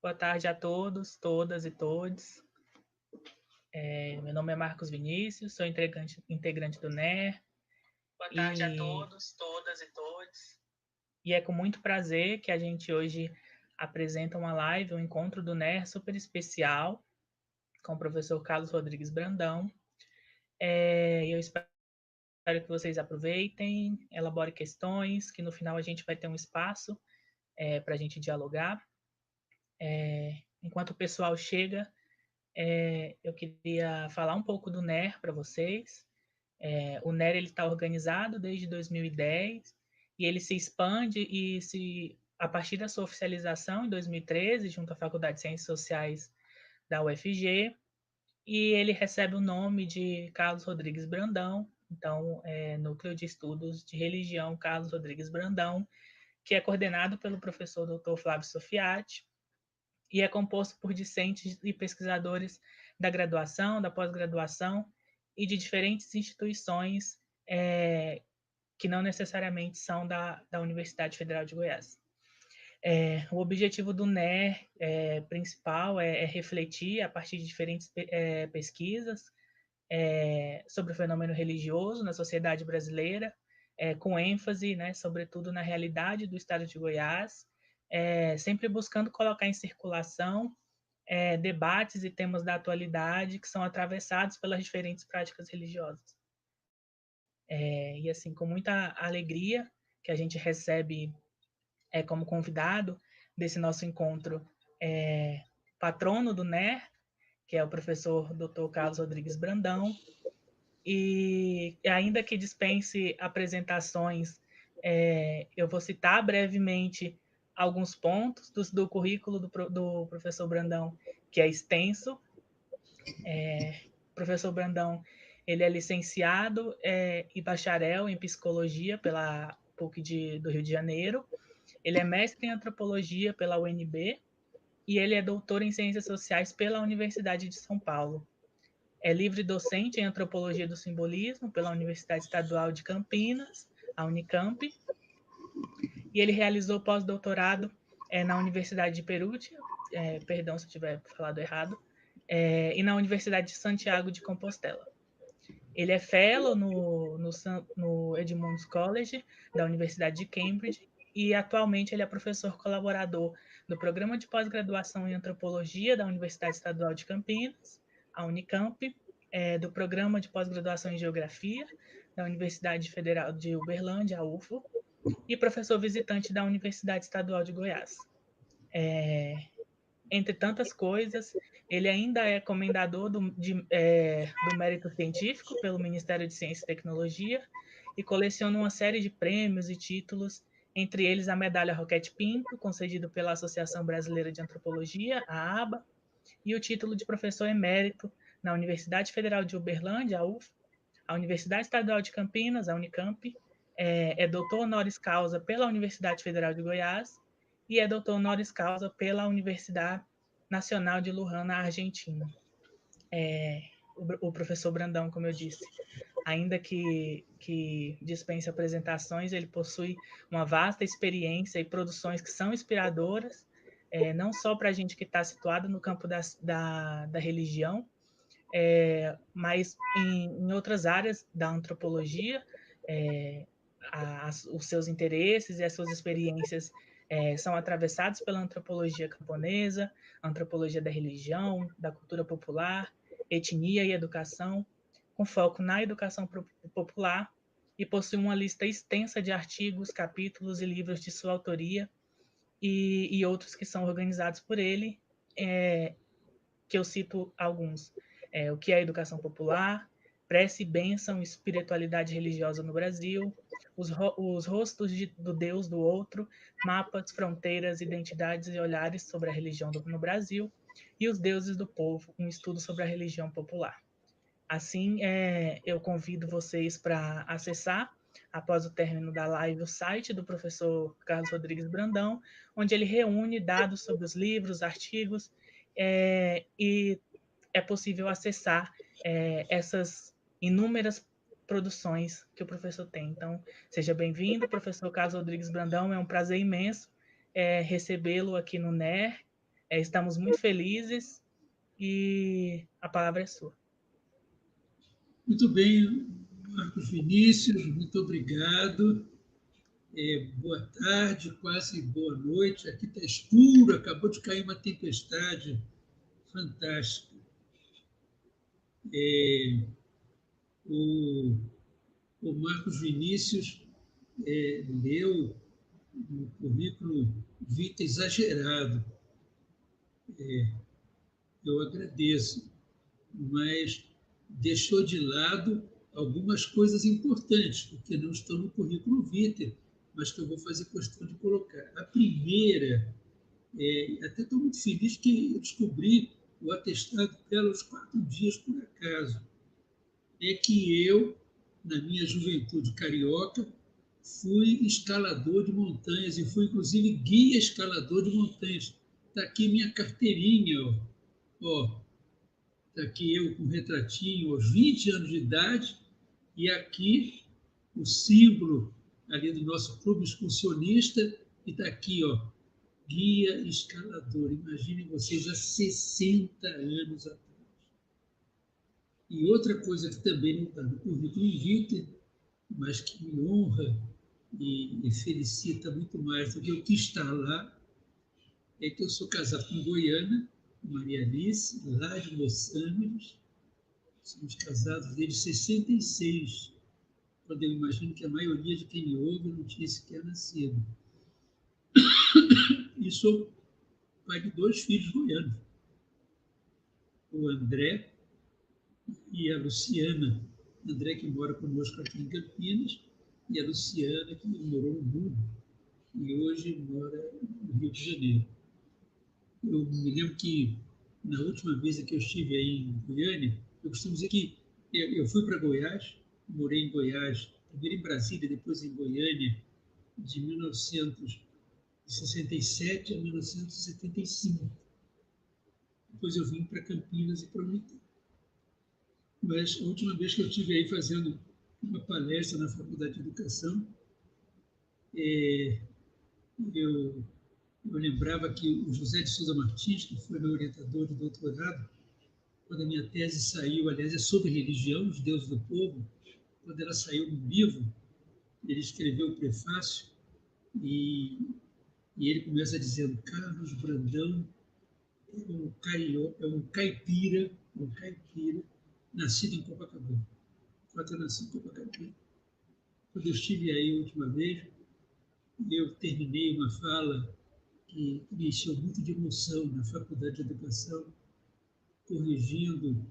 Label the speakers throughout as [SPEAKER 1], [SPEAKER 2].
[SPEAKER 1] Boa tarde a todos, todas e todos. Meu nome é Marcos Vinícius, sou integrante do NER. Boa tarde a todos, todas e todos. E é com muito prazer que a gente hoje apresenta uma live, um encontro do NER super especial com o professor Carlos Rodrigues Brandão. Eu espero que vocês aproveitem, elaborem questões, que no final a gente vai ter um espaço para a gente dialogar. Enquanto o pessoal chega, eu queria falar um pouco do NER para vocês. O NER está organizado desde 2010 e ele se expande a partir da sua oficialização em 2013, junto à Faculdade de Ciências Sociais da UFG, e ele recebe o nome de Carlos Rodrigues Brandão, então, Núcleo de Estudos de Religião Carlos Rodrigues Brandão, que é coordenado pelo professor Dr. Flávio Sofiati, e é composto por discentes e pesquisadores da graduação, da pós-graduação e de diferentes instituições que não necessariamente são da Universidade Federal de Goiás. O objetivo do NER principal é refletir, a partir de diferentes pesquisas, sobre o fenômeno religioso na sociedade brasileira, com ênfase, né, sobretudo, na realidade do estado de Goiás, sempre buscando colocar em circulação debates e temas da atualidade que são atravessados pelas diferentes práticas religiosas. E assim, com muita alegria que a gente recebe como convidado desse nosso encontro patrono do NER, que é o professor Dr. Carlos Rodrigues Brandão, e ainda que dispense apresentações, eu vou citar brevemente alguns pontos do currículo do professor Brandão, que é extenso. O professor Brandão, ele é licenciado e bacharel em psicologia pela PUC do Rio de Janeiro. Ele é mestre em antropologia pela UNB e ele é doutor em ciências sociais pela Universidade de São Paulo. É livre docente em antropologia do simbolismo pela Universidade Estadual de Campinas, a Unicamp, e ele realizou pós-doutorado na Universidade de Perugia, perdão se eu tiver falado errado, e na Universidade de Santiago de Compostela. Ele é fellow no Edmunds College, da Universidade de Cambridge, e atualmente ele é professor colaborador do Programa de Pós-Graduação em Antropologia da Universidade Estadual de Campinas, a Unicamp, do Programa de Pós-Graduação em Geografia da Universidade Federal de Uberlândia, a UFO, e professor visitante da Universidade Estadual de Goiás. Entre tantas coisas, ele ainda é comendador do mérito científico pelo Ministério de Ciência e Tecnologia e coleciona uma série de prêmios e títulos, entre eles a medalha Roquete Pinto, concedido pela Associação Brasileira de Antropologia, a ABA, e o título de professor emérito na Universidade Federal de Uberlândia, a UF, a Universidade Estadual de Campinas, a Unicamp, doutor honoris causa pela Universidade Federal de Goiás e é doutor honoris causa pela Universidade Nacional de Luján, na Argentina. O professor Brandão, como eu disse, ainda que dispense apresentações, ele possui uma vasta experiência e produções que são inspiradoras, não só para a gente que está situado no campo da religião, mas em outras áreas da antropologia, os seus interesses e as suas experiências são atravessados pela antropologia camponesa, antropologia da religião, da cultura popular, etnia e educação, com foco na educação popular, e possui uma lista extensa de artigos, capítulos e livros de sua autoria e outros que são organizados por ele, que eu cito alguns. O que é a educação popular, prece, bênção, espiritualidade religiosa no Brasil, os rostos do Deus do outro, mapas, fronteiras, identidades e olhares sobre a religião no Brasil, e os deuses do povo, um estudo sobre a religião popular. Assim, eu convido vocês para acessar, após o término da live, o site do professor Carlos Rodrigues Brandão, onde ele reúne dados sobre os livros, artigos, e é possível acessar essas inúmeras produções que o professor tem. Então, seja bem-vindo, professor Carlos Rodrigues Brandão, é um prazer imenso recebê-lo aqui no NER, Estamos muito felizes e a palavra é sua.
[SPEAKER 2] Muito bem, Marcos Vinícius, muito obrigado. Boa tarde, quase boa noite. Aqui está escuro, acabou de cair uma tempestade fantástica. O, o Marcos Vinícius leu um currículo vitae exagerado. Eu agradeço, mas deixou de lado algumas coisas importantes, porque não estão no currículo vitae, mas que eu vou fazer questão de colocar. A primeira, até estou muito feliz que eu descobri o atestado dela aos 4 dias, por acaso, é que eu, na minha juventude carioca, fui escalador de montanhas e fui, inclusive, guia escalador de montanhas. Está aqui minha carteirinha, ó. Está aqui eu com um retratinho aos 20 anos de idade e aqui o símbolo ali do nosso clube excursionista e está aqui, ó, guia escalador. Imaginem vocês há 60 anos atrás. E outra coisa que também não está no currículo vitae, mas que me honra e felicita muito mais do que o que está lá, é que eu sou casado com goiana, Maria Alice, lá de Moçâmeros. Somos casados desde 66, quando eu imagino que a maioria de quem me ouve não tinha sequer nascido. E sou pai de 2 filhos goianos, o André e a Luciana. André, que mora conosco aqui em Campinas, e a Luciana, que morou no mundo e hoje mora no Rio de Janeiro. Eu me lembro que, na última vez que eu estive aí em Goiânia, eu costumo dizer que eu fui para Goiás, morei em Goiás, primeiro em Brasília, depois em Goiânia, de 1967 a 1975. Depois eu vim para Campinas e para Unité. Mas a última vez que eu estive aí fazendo uma palestra na Faculdade de Educação, eu lembrava que o José de Souza Martins, que foi meu orientador de doutorado, quando a minha tese saiu, aliás, é sobre religião, os deuses do povo, quando ela saiu no livro, ele escreveu o prefácio e, e ele começa dizendo: Carlos Brandão é um caipira nascido em Copacabana. Quando eu nasci em Copacabana, quando eu estive aí a última vez, eu terminei uma fala que me encheu muito de emoção na Faculdade de Educação, corrigindo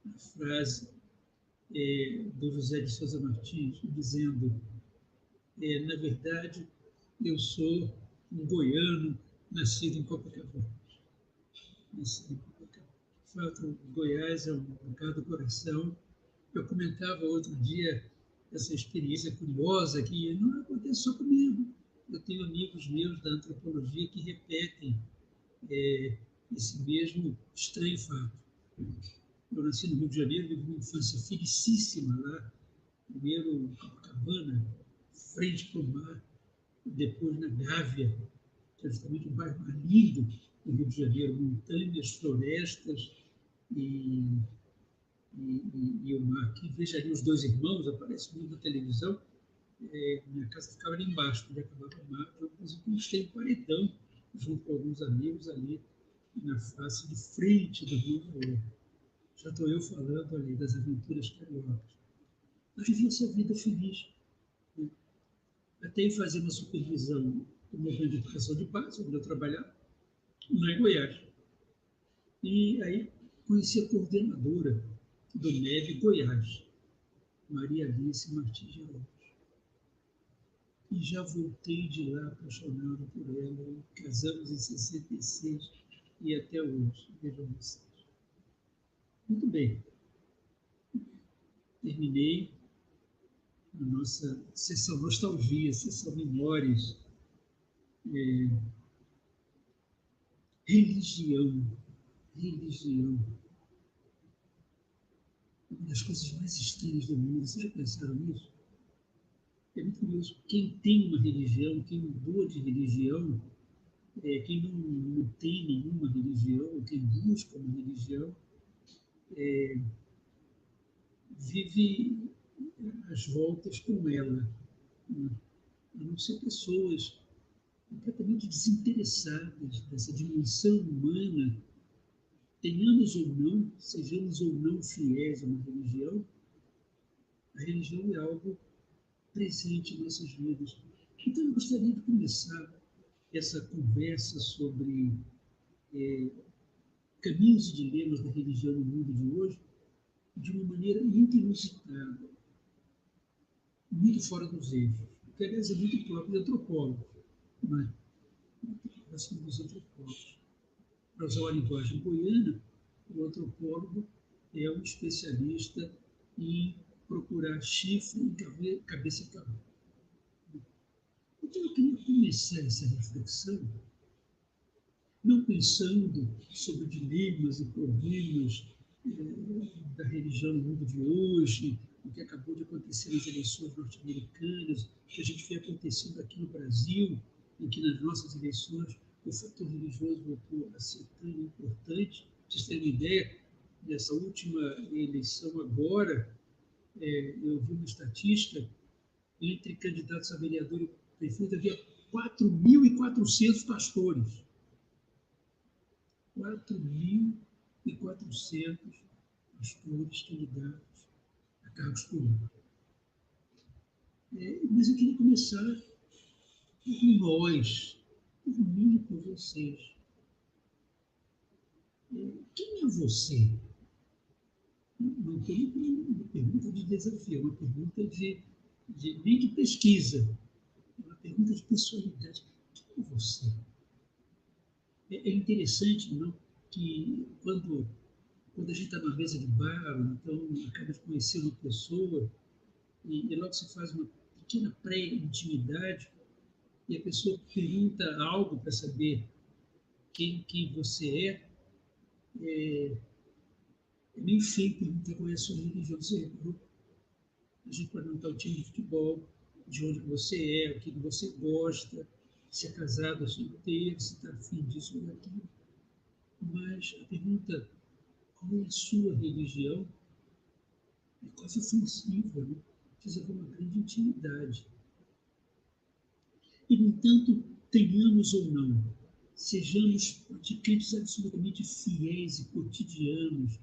[SPEAKER 2] a frase do José de Souza Martins, dizendo: na verdade, eu sou um goiano nascido em Copacabana. Nascido em Copacabana. De fato, Goiás é um lugar do coração. Eu comentava outro dia essa experiência curiosa que não acontece só comigo. Eu tenho amigos meus da antropologia que repetem esse mesmo estranho fato. Eu nasci no Rio de Janeiro, vivi uma infância felicíssima lá, primeiro em Copacabana, frente para o mar, depois na Gávea, que é justamente um bairro mais lindo do Rio de Janeiro, montanhas, florestas e, e o mar. Quem veja ali os 2 irmãos, aparece muito na televisão, minha casa ficava ali embaixo, onde acabava o mar, eu inclusive construí um paredão junto com alguns amigos ali na face de frente do Rio de Janeiro. Já estou eu falando ali das aventuras cariocas. Eu vivi essa vida feliz. Né? Até em fazer uma supervisão do movimento de educação de base, onde eu trabalhava, lá em Goiás. E aí conheci a coordenadora do MEB Goiás, Maria Alice Martins de Araújo. E já voltei de lá apaixonado por ela. Casamos em 66 e até hoje. Vejam vocês. Muito bem. Terminei a nossa sessão nostalgia, sessão memórias, religião. Religião. Uma das coisas mais estranhas do mundo. Vocês já pensaram nisso? É muito curioso. Quem tem uma religião, quem mudou de religião, quem não tem nenhuma religião, quem busca uma religião, vive às voltas com ela. A não ser pessoas completamente desinteressadas dessa dimensão humana, tenhamos ou não, sejamos ou não fiéis a uma religião, a religião é algo presente em nossas vidas. Então, eu gostaria de começar essa conversa sobre caminhos e dilemas da religião no mundo de hoje de uma maneira muito inusitada, muito fora dos eixos, que, aliás, é muito próprio de antropólogos, não é? Assim, dos antropólogos. Para usar a linguagem goiana, o antropólogo é um especialista em procurar chifre em cabeça de cavalo. Então, eu queria começar essa reflexão não pensando sobre dilemas e problemas da religião no mundo de hoje, o que acabou de acontecer nas eleições norte-americanas, o que a gente vê acontecendo aqui no Brasil, em que nas nossas eleições o fator religioso voltou a ser tão importante. Para vocês terem uma ideia, nessa última eleição agora, eu vi uma estatística, entre candidatos a vereador e prefeito havia 4.400 pastores. 4.400 pastores candidatos a cargos políticos. Mas eu queria começar por nós, por mim e por vocês. Quem é você? Não tem uma pergunta de desafio, é uma pergunta nem de pesquisa, é uma pergunta de personalidade. Quem é você? É interessante, não, que quando a gente está numa mesa de bar, então acaba de conhecer uma pessoa e logo se faz uma pequena pré-intimidade e a pessoa pergunta algo para saber quem você é meio feio perguntar qual é a sua religião. A gente pode perguntar o time de futebol, de onde você é, o que você gosta, se é casado ou solteiro, se está afim disso ou daquilo. Mas a pergunta, qual é a sua religião, é quase ofensiva, né? Precisa haver uma grande intimidade. E, no entanto, tenhamos ou não, sejamos praticantes absolutamente fiéis e cotidianos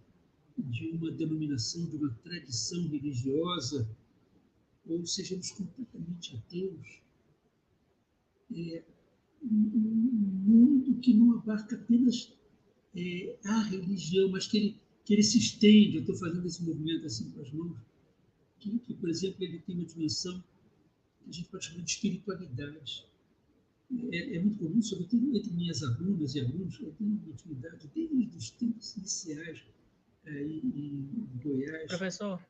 [SPEAKER 2] de uma denominação, de uma tradição religiosa, ou sejamos completamente ateus, um mundo que não abarca apenas a religião, mas que ele se estende. Eu estou fazendo esse movimento assim com as mãos, que, por exemplo, ele tem uma dimensão que a gente pode chamar de espiritualidade. É muito comum, sobretudo entre minhas alunas e alunos, eu tenho uma intimidade desde os tempos iniciais em Goiás.
[SPEAKER 1] Professor,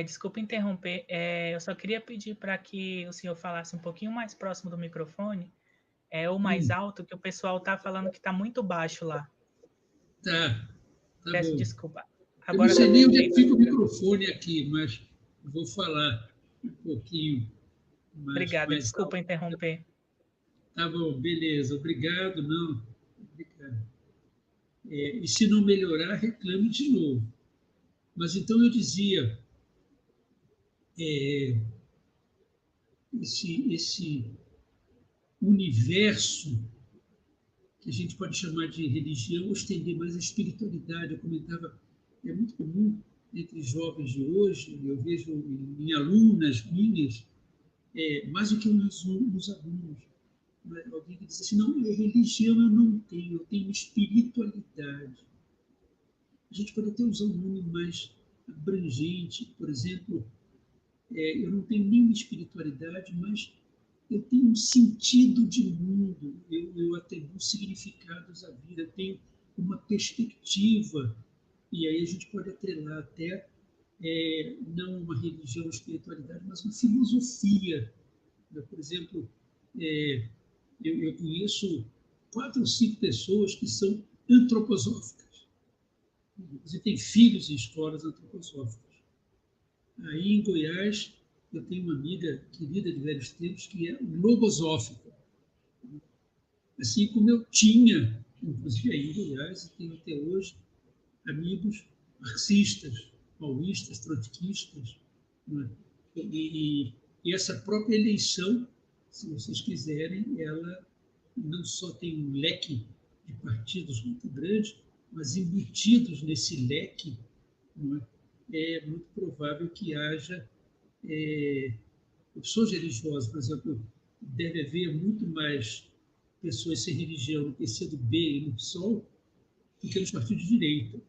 [SPEAKER 1] desculpa interromper, eu só queria pedir para que o senhor falasse um pouquinho mais próximo do microfone, ou mais alto, que o pessoal está falando que está muito baixo lá.
[SPEAKER 2] Tá
[SPEAKER 1] Peço
[SPEAKER 2] bom.
[SPEAKER 1] desculpa.
[SPEAKER 2] Eu não
[SPEAKER 1] Agora
[SPEAKER 2] sei
[SPEAKER 1] está
[SPEAKER 2] nem onde é que
[SPEAKER 1] perfeito.
[SPEAKER 2] fica o microfone aqui, mas vou falar um pouquinho
[SPEAKER 1] Obrigada,
[SPEAKER 2] mais
[SPEAKER 1] desculpa
[SPEAKER 2] alto.
[SPEAKER 1] interromper.
[SPEAKER 2] Tá bom, beleza. Obrigado, não. Obrigado. E se não melhorar, reclame de novo. Mas então eu dizia, esse universo que a gente pode chamar de religião ou estender mais a espiritualidade. Eu comentava, é muito comum entre jovens de hoje, eu vejo em alunas minhas, mais do que nos alunos, alguém que diz assim, não, religião eu não tenho, eu tenho espiritualidade. A gente pode até usar um nome mais abrangente, por exemplo, eu não tenho nenhuma espiritualidade, mas eu tenho um sentido de mundo, eu atribuo significados à vida, eu tenho uma perspectiva, e aí a gente pode atrelar até, não uma religião ou espiritualidade, mas uma filosofia. Por exemplo, eu conheço 4 ou 5 pessoas que são antroposóficas. Você tem filhos em escolas antroposóficas. Aí em Goiás, eu tenho uma amiga querida de velhos tempos que é logosófica. Assim como eu tinha, inclusive aí em Goiás, e tenho até hoje, amigos marxistas, maoístas, trotskistas, né? E essa própria eleição, se vocês quiserem, ela não só tem um leque de partidos muito grande, mas embutidos nesse leque, não é muito provável que haja opções religiosas. Por exemplo, deve haver muito mais pessoas sem religião no PCdoB e no PSOL do que nos partidos de direita.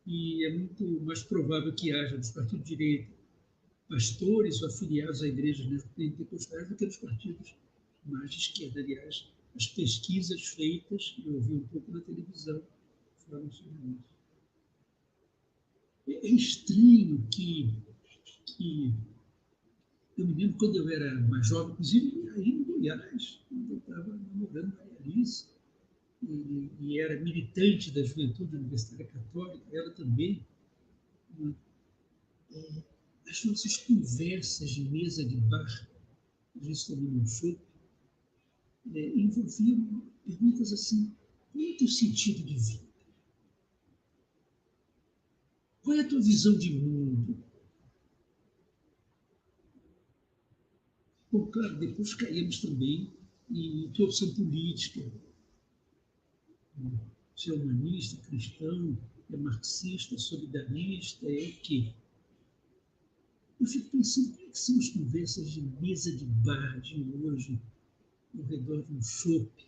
[SPEAKER 2] E é muito mais provável que haja nos partidos de direita pastores ou afiliados a igrejas neopentecostais do que nos partidos mais de esquerda. Aliás, as pesquisas feitas, eu vi um pouco na televisão, falam sobre isso. É estranho que eu me lembro quando eu era mais jovem, inclusive aí em Goiás, quando eu estava namorando Maria Alice, e era militante da Juventude Universitária Católica, ela também. As nossas conversas de mesa de bar, a gente tomando um chope, envolviam perguntas assim: qual é o teu sentido de vida? Qual é a tua visão de mundo? Bom, claro, depois caímos também em tua opção política. Se é humanista, cristão, é marxista, solidarista, é o quê? Eu fico pensando como é que são as conversas de mesa de bar de hoje, ao redor de um chope.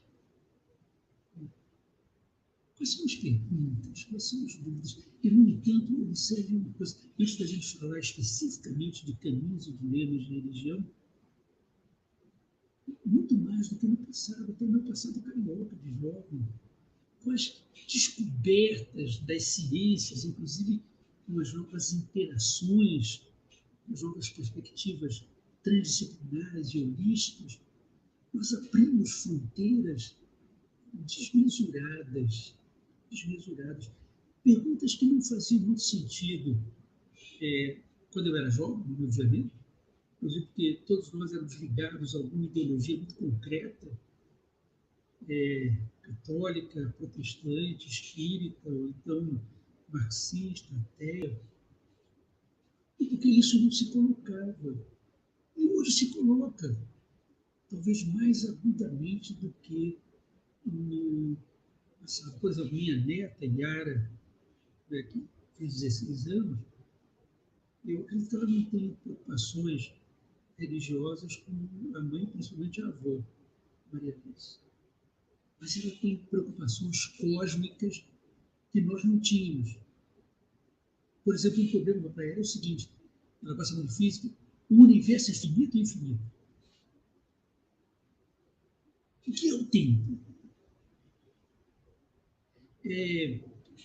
[SPEAKER 2] Quais são as perguntas? Quais são as dúvidas? E, no entanto, observe uma coisa. Antes da gente falar especificamente de caminhos e dilemas de religião, muito mais do que no passado, até no meu passado carioca, de jovem, com as descobertas das ciências, inclusive com as novas interações, as novas perspectivas transdisciplinares e holísticas, nós abrimos fronteiras desmesuradas, desmesuradas. Perguntas que não faziam muito sentido quando eu era jovem, no Rio de Janeiro, inclusive porque todos nós éramos ligados a alguma ideologia muito concreta, católica, protestante, espírita, ou então marxista, ateia, e porque isso não se colocava. E hoje se coloca, talvez mais agudamente do que no passado. Por exemplo, minha neta, Yara, que fez 16 anos, eu acredito que ela não tem preocupações religiosas como a mãe, principalmente a avó, Maria Alice. Mas ela tem preocupações cósmicas que nós não tínhamos. Por exemplo, um problema para ela é o seguinte: ela passa de física, o universo é finito ou infinito? O que é o tempo?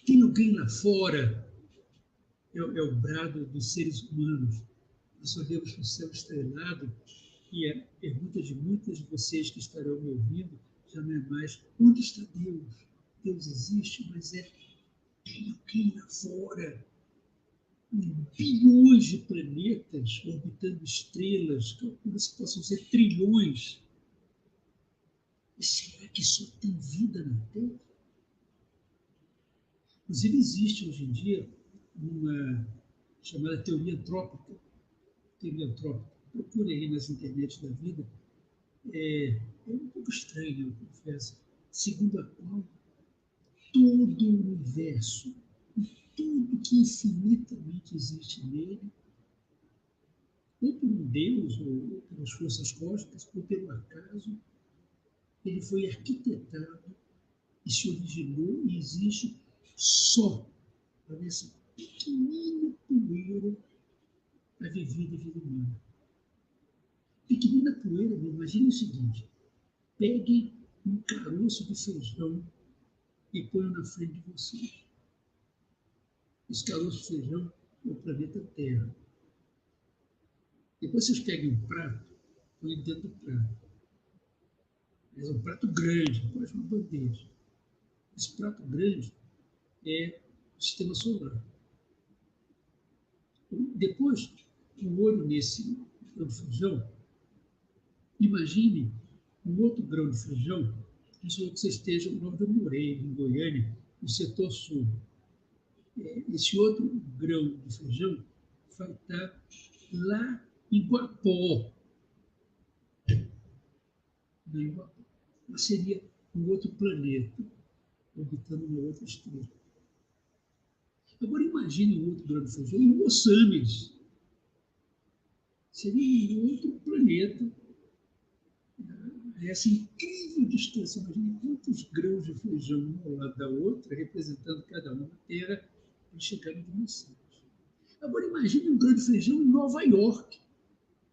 [SPEAKER 2] Tem alguém lá fora? É o brado dos seres humanos. Nós olhamos para o céu estrelado e a pergunta de muitos de vocês que estarão me ouvindo já não é mais: onde está Deus? Deus existe, mas tem alguém lá fora. Bilhões de planetas orbitando estrelas, calcula-se que possam ser trilhões. E será que só tem vida na Terra? Inclusive, existe hoje em dia uma chamada teoria antrópica. Teoria antrópica. Procure aí nas internets da vida. É um pouco estranho, eu confesso. Segundo a qual todo o universo, tudo que infinitamente existe nele, ou por um Deus, ou pelas forças cósmicas, ou pelo acaso, ele foi arquitetado e se originou e existe só para essa pequenina poeira a viver de vida humana. Pequenina poeira, imagine o seguinte: peguem um caroço de feijão e ponham na frente de vocês. Esse caroço de feijão é o planeta Terra. Depois vocês peguem um prato, põem dentro do prato. É um prato grande, quase uma bandeja. Esse prato grande é o sistema solar. Depois, um olho nesse grão de feijão, imagine um outro grão de feijão Isso que você esteja onde eu morei, em Goiânia, no setor sul. Esse outro grão de feijão vai estar lá em Guapó. Em Guapó. Mas seria um outro planeta, orbitando uma outra estrela. Agora imagine um outro grão de feijão em Moçambique. Seria um outro planeta, essa incrível distância. Imagine quantos grãos de feijão um ao lado da outra, representando cada uma na Terra, para chegar em Moçambique. Agora imagine um grão de feijão em Nova York.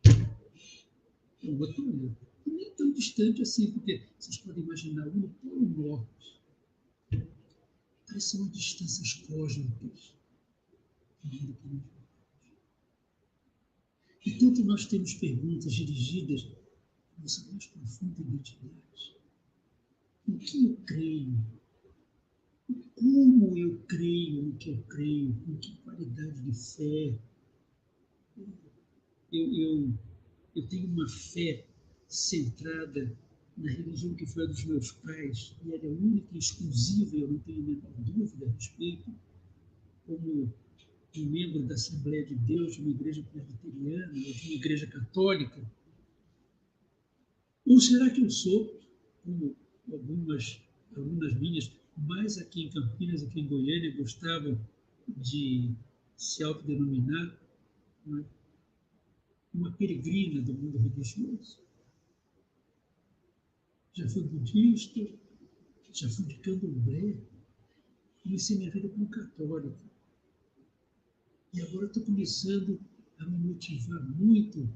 [SPEAKER 2] É um outro planeta. E nem tão distante assim, porque vocês podem imaginar um no Polo Norte. São distâncias cósmicas. E tanto nós temos perguntas dirigidas à nossa mais profunda identidade. O que eu creio? Como eu creio no que eu creio? Com que qualidade de fé? Eu tenho uma fé centrada na religião que foi a dos meus pais, e ela é única e exclusiva, eu não tenho a menor dúvida a respeito, como um membro da Assembleia de Deus, de uma igreja presbiteriana, ou de uma igreja católica? Ou será que eu sou, como algumas alunas minhas, mais aqui em Campinas, aqui em Goiânia, gostavam de se autodenominar, né, uma peregrina do mundo religioso? Já fui budista, já fui de candomblé, comecei minha vida como católico. E agora estou começando a me motivar muito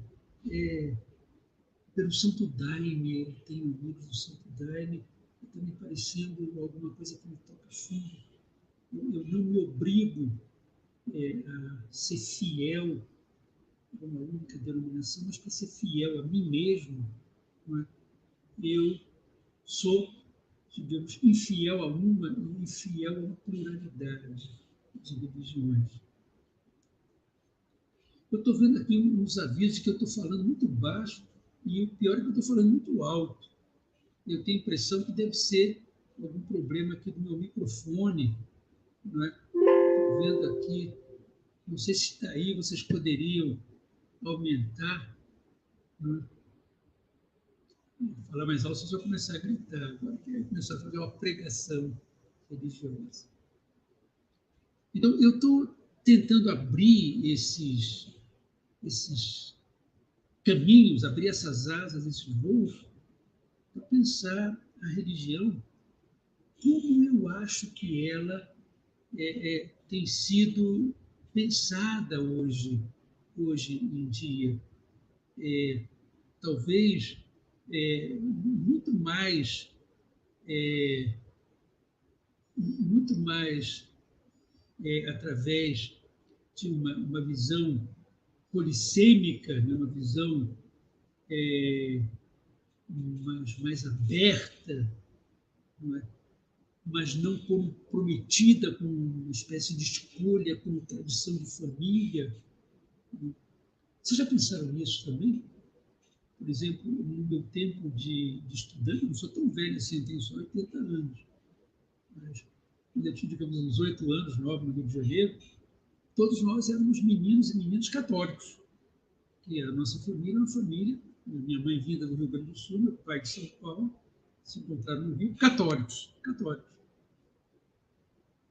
[SPEAKER 2] pelo Santo Daime. Eu tenho amigos do Santo Daime, e está me parecendo alguma coisa que me toca fundo. Eu não me obrigo a ser fiel a uma única denominação, mas para ser fiel a mim mesmo, não é? Eu sou, digamos, infiel a uma e infiel a uma pluralidade de religiões. Eu estou vendo aqui uns avisos que eu estou falando muito baixo e o pior é que eu estou falando muito alto. Eu tenho a impressão que deve ser algum problema aqui do meu microfone, não é? Estou vendo aqui, não sei se está aí, vocês poderiam aumentar, não é? Vou falar mais alto se eu começar a gritar, agora que começar a fazer uma pregação religiosa. Então, eu estou tentando abrir esses caminhos, abrir essas asas, esses voos, para pensar a religião como eu acho que ela tem sido pensada hoje em dia. Talvez muito mais através de uma visão polissêmica, né? Uma visão mais aberta, não é? Mas não comprometida com uma espécie de escolha, como tradição de família. Vocês já pensaram nisso também? Por exemplo, no meu tempo de estudante, eu não sou tão velho assim, tenho só 80 anos, mas quando eu tinha, digamos, uns 8 anos, 9, no Rio de Janeiro, todos nós éramos meninos e meninas católicos. E a nossa família era uma família, minha mãe vinda do Rio Grande do Sul, meu pai de São Paulo, se encontraram no Rio, católicos.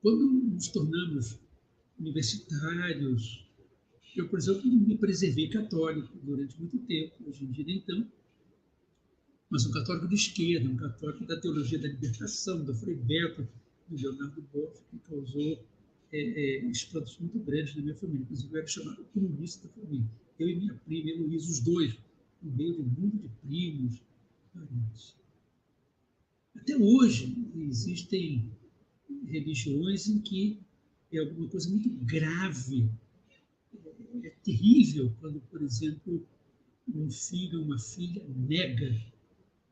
[SPEAKER 2] Quando nos tornamos universitários, eu, por exemplo, me preservei católico durante muito tempo, hoje em dia nem tanto, mas um católico de esquerda, um católico da teologia da libertação, do Frei Beto, do Leonardo Boff, que causou espantos muito grandes na minha família. Inclusive, eu era chamado comunista da família. Eu e minha prima, Heloísa, os dois, no meio de um mundo de primos, parentes. Até hoje, existem religiões em que é alguma coisa muito grave. É terrível quando, por exemplo, um filho ou uma filha nega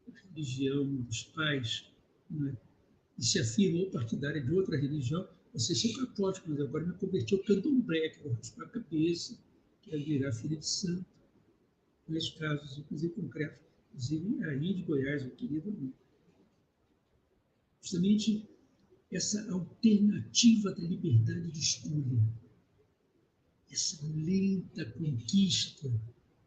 [SPEAKER 2] a religião dos pais, né, e se afirma ou partidária de outra religião. Você sou católico, mas agora me converti ao candomblé, que é raspar a cabeça, que é virar filho de santo. Nesses casos, inclusive concretos, inclusive aí de Goiás, meu querido amigo. justamente essa alternativa da liberdade de escolha, essa lenta conquista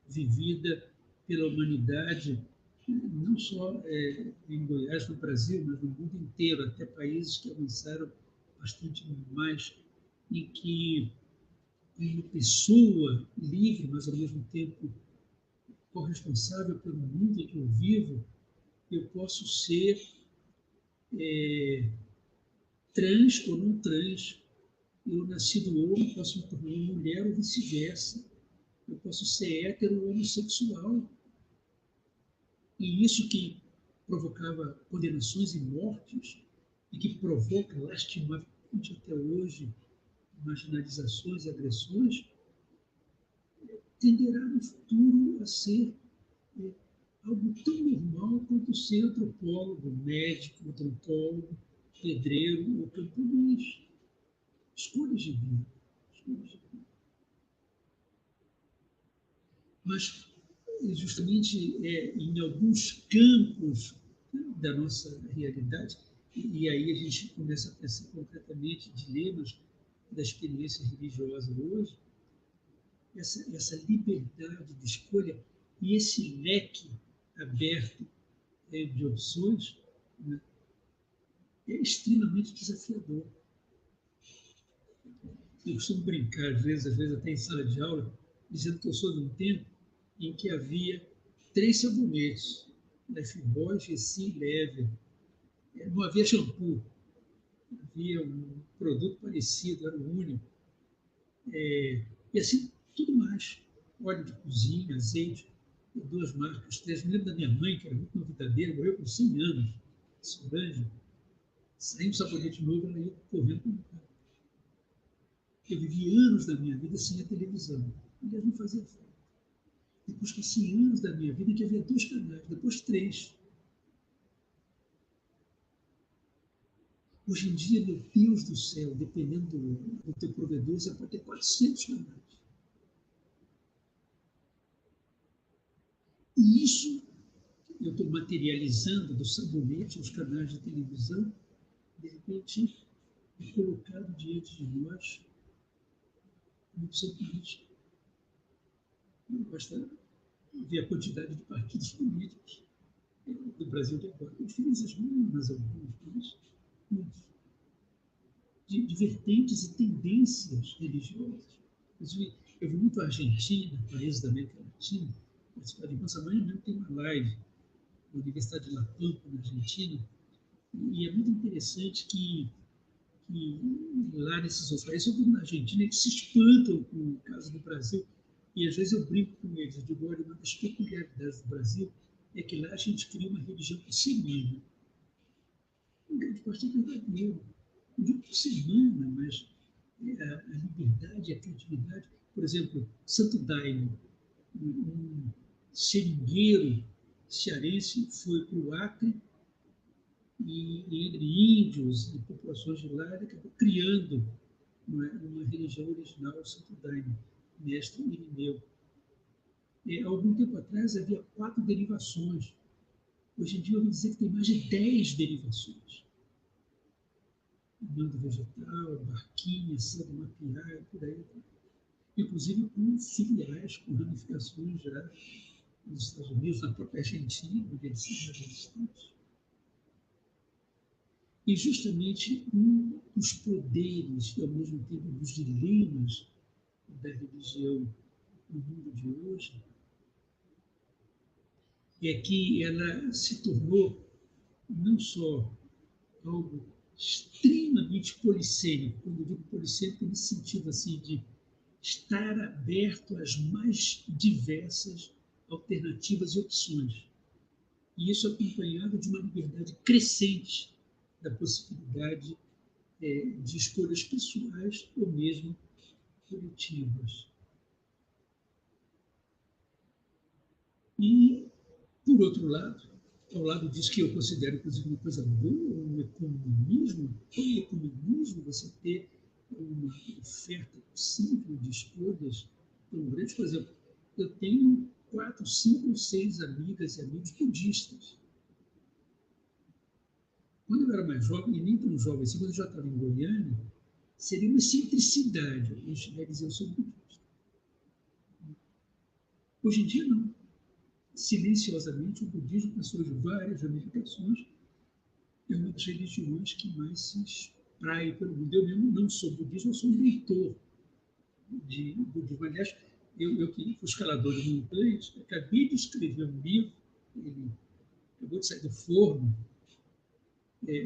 [SPEAKER 2] vivida pela humanidade, não só em Goiás, no Brasil, mas no mundo inteiro, até países que avançaram bastante mais, em que uma pessoa livre, mas ao mesmo tempo corresponsável pelo mundo em que eu vivo, eu posso ser trans ou não trans, eu nascido homem, posso me tornar uma mulher ou vice-versa, eu posso ser hétero ou homossexual. E isso que provocava condenações e mortes, e que provoca, lastimavelmente até hoje, marginalizações e agressões, tenderá no futuro a ser algo tão normal quanto ser antropólogo, médico, odontólogo, pedreiro ou camponês. Escolhas de vida. Escolhas de vida. Mas, justamente, em alguns campos da nossa realidade, e aí a gente começa a pensar concretamente dilemas da experiência religiosa hoje, essa liberdade de escolha e esse leque aberto de opções, né, é extremamente desafiador. Eu costumo brincar, às vezes até em sala de aula, dizendo que eu sou de um tempo em que havia 3 sabonetes, Lifebuoy, Gessi e Lever. Não havia shampoo, havia um produto parecido, era o único. E assim, tudo mais. Óleo de cozinha, azeite, 2 marcas, 3. Me lembro da minha mãe, que era muito novidadeira, morreu com 100 anos, Solange. Saiu um sabonete novo, ela ia correndo para o mercado. Eu vivi anos da minha vida sem a televisão. Aliás, não fazia falta. Depois passei anos da minha vida que havia 2 canais, depois 3. Hoje em dia, meu Deus do céu, dependendo do teu provedor, você pode ter 400 canais. E isso eu estou materializando do sabonete aos canais de televisão, de repente é colocado diante de nós uma opção política. Basta ver a quantidade de partidos políticos do Brasil de agora. Diferenças mínimas algumas, mas muitas. De vertentes e tendências religiosas. Eu vi muito a Argentina, países da América Latina, participar de nossa mãe mesmo tem uma live na Universidade de La Pampa, na Argentina, e é muito interessante que lá nesses outros países, sobretudo na Argentina, eles se espantam com o caso do Brasil, e às vezes eu brinco com eles, eu digo, olha, uma das peculiaridades do Brasil é que lá a gente cria uma religião por semana. Em grande parte é verdadeiro. Não digo por semana, mas a liberdade, a criatividade. Por exemplo, Santo Daime, um seringueiro cearense, foi para o Acre e entre índios e populações de lá, ele acabou criando uma religião original, Santo Daime, mestre Irineu. Há algum tempo atrás havia 4 derivações. Hoje em dia eu ouvi dizer que tem mais de 10 derivações. Mando vegetal, barquinha, santo mapiá, por aí. Inclusive com filiais, com ramificações já nos Estados Unidos, na própria Argentina, onde eles são restantes. E justamente um dos poderes e, ao mesmo tempo, dos dilemas da religião no mundo de hoje é que ela se tornou não só algo extremamente polissêmico, quando eu digo polissêmico, no sentido assim de estar aberto às mais diversas alternativas e opções. E isso acompanhado de uma liberdade crescente da possibilidade de escolhas pessoais ou mesmo coletivas. E, por outro lado, ao lado disso que eu considero, inclusive, uma coisa boa, o economismo, o economismo, você ter uma oferta possível de escolhas tão grande. Por exemplo, eu tenho 4, 5 ou 6 amigas e amigos budistas. Quando eu era mais jovem, e nem tão jovem assim, quando eu já estava em Goiânia, seria uma excentricidade a gente chegar a dizer eu sou budista. Hoje em dia, não. Silenciosamente, o budismo, com as suas várias ramificações, é uma das religiões que mais se espraia pelo mundo. Eu mesmo não sou budista, eu sou um leitor de budismo. Aliás, eu que fui escalador de montanhas, acabei de escrever um livro, ele acabou de sair do forno,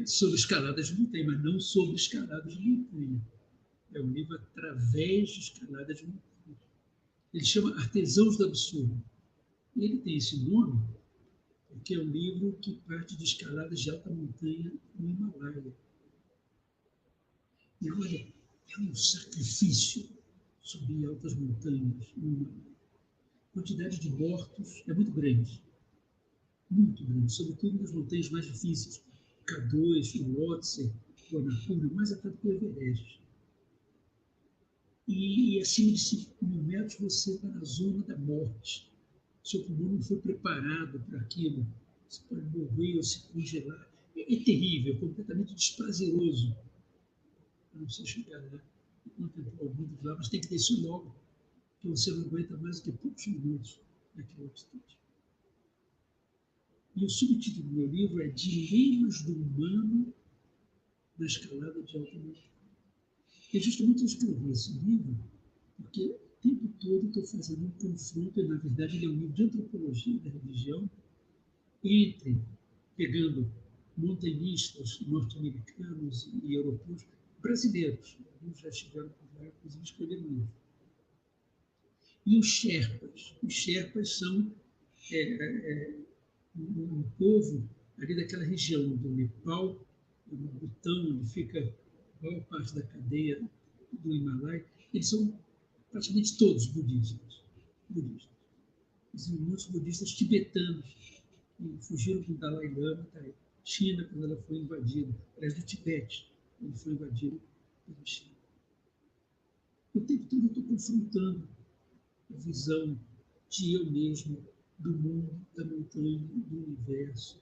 [SPEAKER 2] sobre escaladas de montanha, mas não sobre escaladas de montanha. É um livro através de escaladas de montanha. Ele chama Artesãos do Absurdo. E ele tem esse nome porque é um livro que parte de escaladas de alta montanha no Himalaia. E olha, é um sacrifício subir altas montanhas no Himalaia. A quantidade de mortos é muito grande, sobretudo nas montanhas mais difíceis, K2, o Lhotse, o Annapurna, mais até do que o Everest. E acima de 5.000 metros você está na zona da morte. Seu pulmão não foi preparado para aquilo. Você pode morrer ou se congelar. É terrível, completamente desprazeroso para você chegar lá e contemplar o mundo lá, mas tem que descer logo, porque você não aguenta mais do que poucos minutos naquela altitude. E o subtítulo do meu livro é Dilemas do Humano na Escalada de Alta Montanha. E justamente eu escrevi esse livro porque o tempo todo estou fazendo um confronto, e na verdade ele é um livro de antropologia da religião, entre, pegando montanhistas norte-americanos e europeus, brasileiros, alguns já estiveram por lá, inclusive escreveram livro, e os Sherpas. Os Sherpas são um povo ali daquela região do Nepal, do Butão, onde fica a maior parte da cadeia do Himalaia. Eles são praticamente todos budistas. Existem muitos budistas tibetanos que fugiram com o Dalai Lama da China quando ela foi invadida, aliás, do Tibete, quando foi invadido pela China. O tempo todo eu estou confrontando a visão de eu mesmo, do mundo, da montanha, do universo,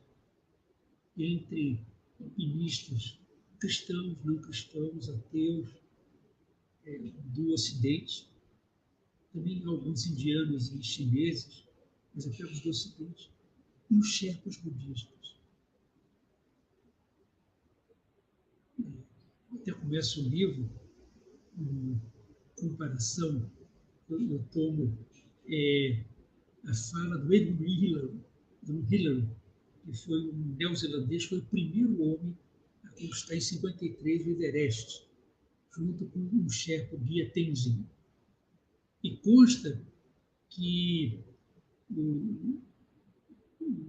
[SPEAKER 2] entre alpinistas, cristãos, não cristãos, ateus, do Ocidente, também alguns indianos e chineses, mas até os do Ocidente, e os Sherpas budistas. Até começa o livro, uma comparação, eu tomo a fala do Edmund Hillary, que foi um neozelandês, foi o primeiro homem a conquistar em 53 o Everest, junto com um Sherpa, Guia Tenzin. E consta que o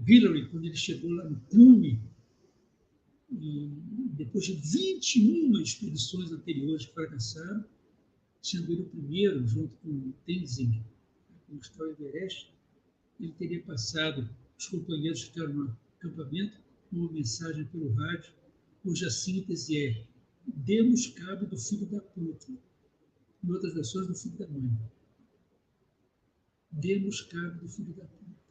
[SPEAKER 2] Hillary, quando ele chegou lá no cume, depois de 21 expedições anteriores que fracassaram, sendo ele o primeiro, junto com o Tenzin, a conquistar o Everest, ele teria passado, os companheiros ficaram no acampamento, com uma mensagem pelo rádio, cuja síntese é: demos cabo do filho da puta. Em outras versões, do filho da mãe. Demos cabo do filho da puta.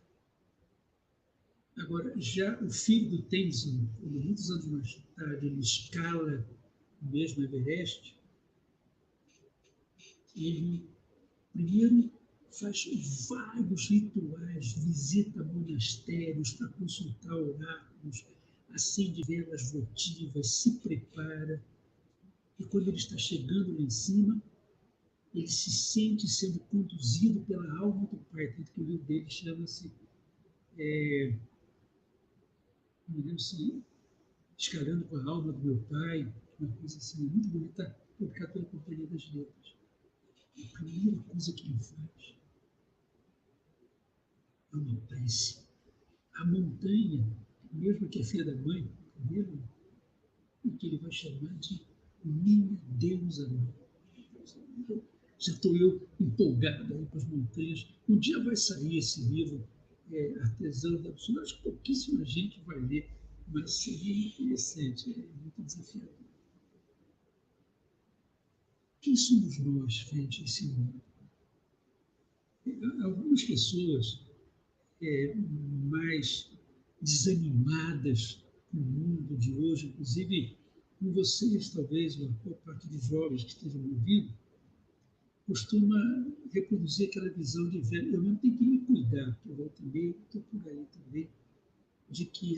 [SPEAKER 2] Agora, já o filho do Tenzin, quando muitos anos mais tarde ele escala o mesmo Everest, ele primeiro faz vários rituais, visita monastérios para consultar oráculos, acende velas votivas, se prepara. E quando ele está chegando lá em cima, ele se sente sendo conduzido pela alma do Pai. Tanto que o livro dele chama-se, não me lembro se Escalando com a Alma do Meu Pai, uma coisa assim, muito bonita, publicada pela Companhia das Letras. A primeira coisa que ele faz é uma prece. A montanha, mesmo que é filha da mãe, primeiro, o que ele vai chamar de minha deusa mãe. Já estou eu empolgado aí com as montanhas. Um dia vai sair esse livro, Artesão da Absurdo. Acho que pouquíssima gente vai ler, mas seria interessante, é muito desafiador. Quem somos nós frente a esse mundo? Algumas pessoas mais desanimadas o mundo de hoje, inclusive com vocês, talvez, uma boa parte de jovens que estejam me ouvindo, costuma reproduzir aquela visão de velho. Eu mesmo tenho que me cuidar, porque eu volto e meio, estou por aí também, de que,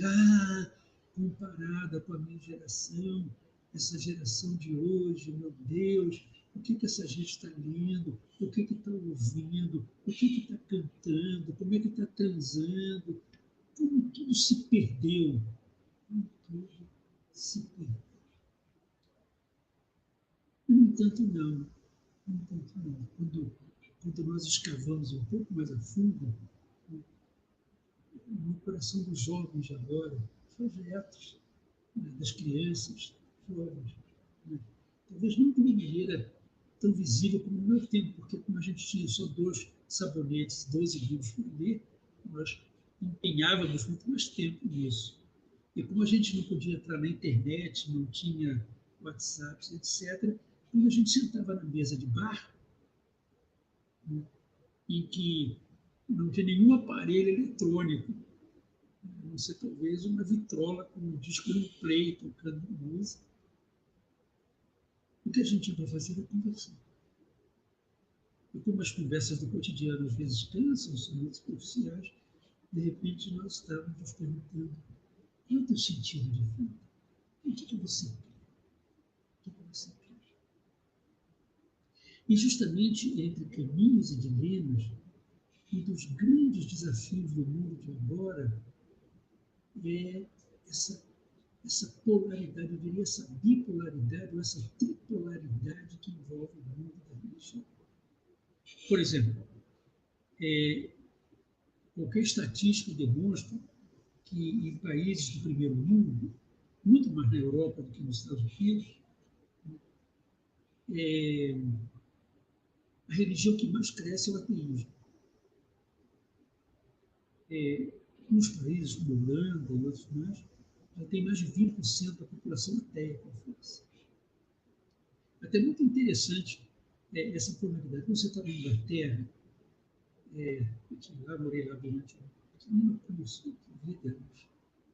[SPEAKER 2] comparada com a minha geração, essa geração de hoje, meu Deus, o que essa gente está lendo, o que está ouvindo, o que está cantando, como é que está transando, como tudo se perdeu, como tudo se perdeu. No entanto, não. No entanto, não. Quando nós escavamos um pouco mais a fundo, no coração dos jovens de agora, projetos, né, das crianças, jovens, né, talvez não de uma maneira tão visível como no meu tempo, porque como a gente tinha só 2 sabonetes, 12 livros para ler, nós empenhávamos muito mais tempo nisso. E como a gente não podia entrar na internet, não tinha WhatsApp, etc., quando a gente sentava na mesa de bar, né, em que não tinha nenhum aparelho eletrônico, a não ser talvez uma vitrola com um disco no play, tocando música, o que a gente vai fazer é conversar. E como as conversas do cotidiano às vezes cansam, são muito superficiais, de repente nós estávamos nos perguntando: qual é o teu sentido de vida? O que você quer? O que você quer? E justamente entre caminhos e dilemas, um dos grandes desafios do mundo de agora é essa polaridade, eu diria essa bipolaridade ou essa tripolaridade que envolve o mundo da religião. Por exemplo, qualquer estatística demonstra que em países do primeiro mundo, muito mais na Europa do que nos Estados Unidos, a religião que mais cresce é o ateísmo. Nos países como Holanda e outros mais, já tem mais de 20% da população ateia com força. Até muito interessante essa polaridade. Quando você está na Inglaterra, eu morei lá durante uma vida,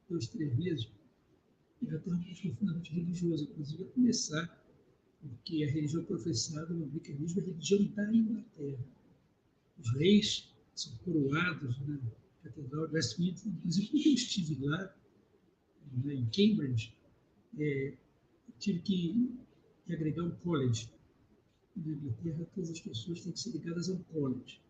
[SPEAKER 2] 2, 3 meses, eu já estava muito profundamente religioso, inclusive a começar, porque a religião professada no anglicanismo é a religião da Inglaterra. Os reis são coroados na Catedral de Westminster, inclusive quando eu estive lá, né, em Cambridge, eu tive que agregar um college. Na Inglaterra, todas as pessoas têm que ser ligadas a um college.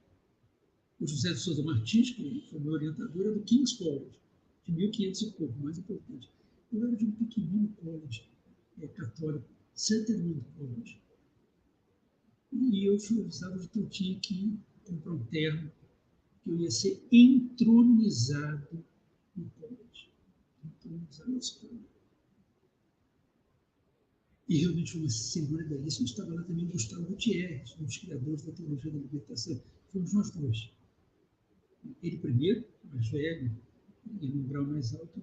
[SPEAKER 2] O José de Souza Martins, que foi meu orientador, era do King's College, de 1500 e pouco, mais importante. Eu era de um pequenino college católico, St. Edmund College. E eu fui avisado de que eu tinha que comprar um terno, que eu ia ser entronizado no college. Entronizado na escola. E realmente foi uma semana belíssima. Estava lá também o Gustavo Gutierrez, um dos criadores da teologia da libertação. Fomos nós 2. Ele primeiro, mais velho, e num grau mais alto,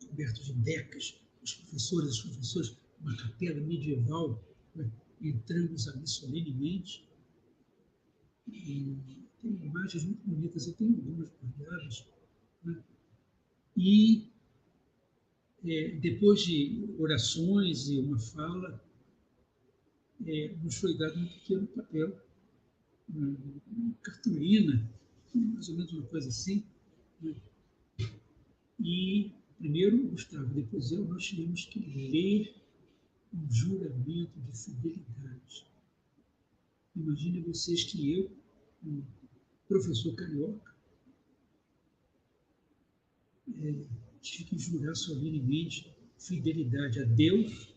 [SPEAKER 2] coberto de becas, os professores, uma capela medieval, né, entramos ali solenemente. E tem imagens muito bonitas, eu tenho algumas guardadas. Né? E depois de orações e uma fala, nos foi dado um pequeno papel, uma cartolina, mais ou menos uma coisa assim. Né? E primeiro, Gustavo, depois eu, nós tivemos que ler um juramento de fidelidade. Imaginem vocês que eu, um professor carioca, tive que jurar solenemente fidelidade a Deus,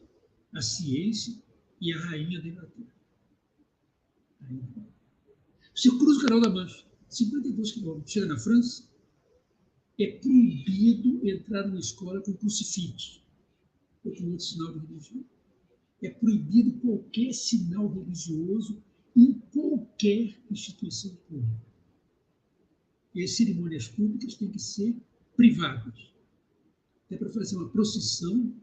[SPEAKER 2] à ciência e à rainha da Inglaterra. Você cruza o Canal da Mancha, 52 quilômetros, chega na França, é proibido entrar numa escola com crucifixo ou com outro sinal de religião. É proibido qualquer sinal religioso em qualquer instituição pública. E as cerimônias públicas têm que ser privadas. Até para fazer uma procissão,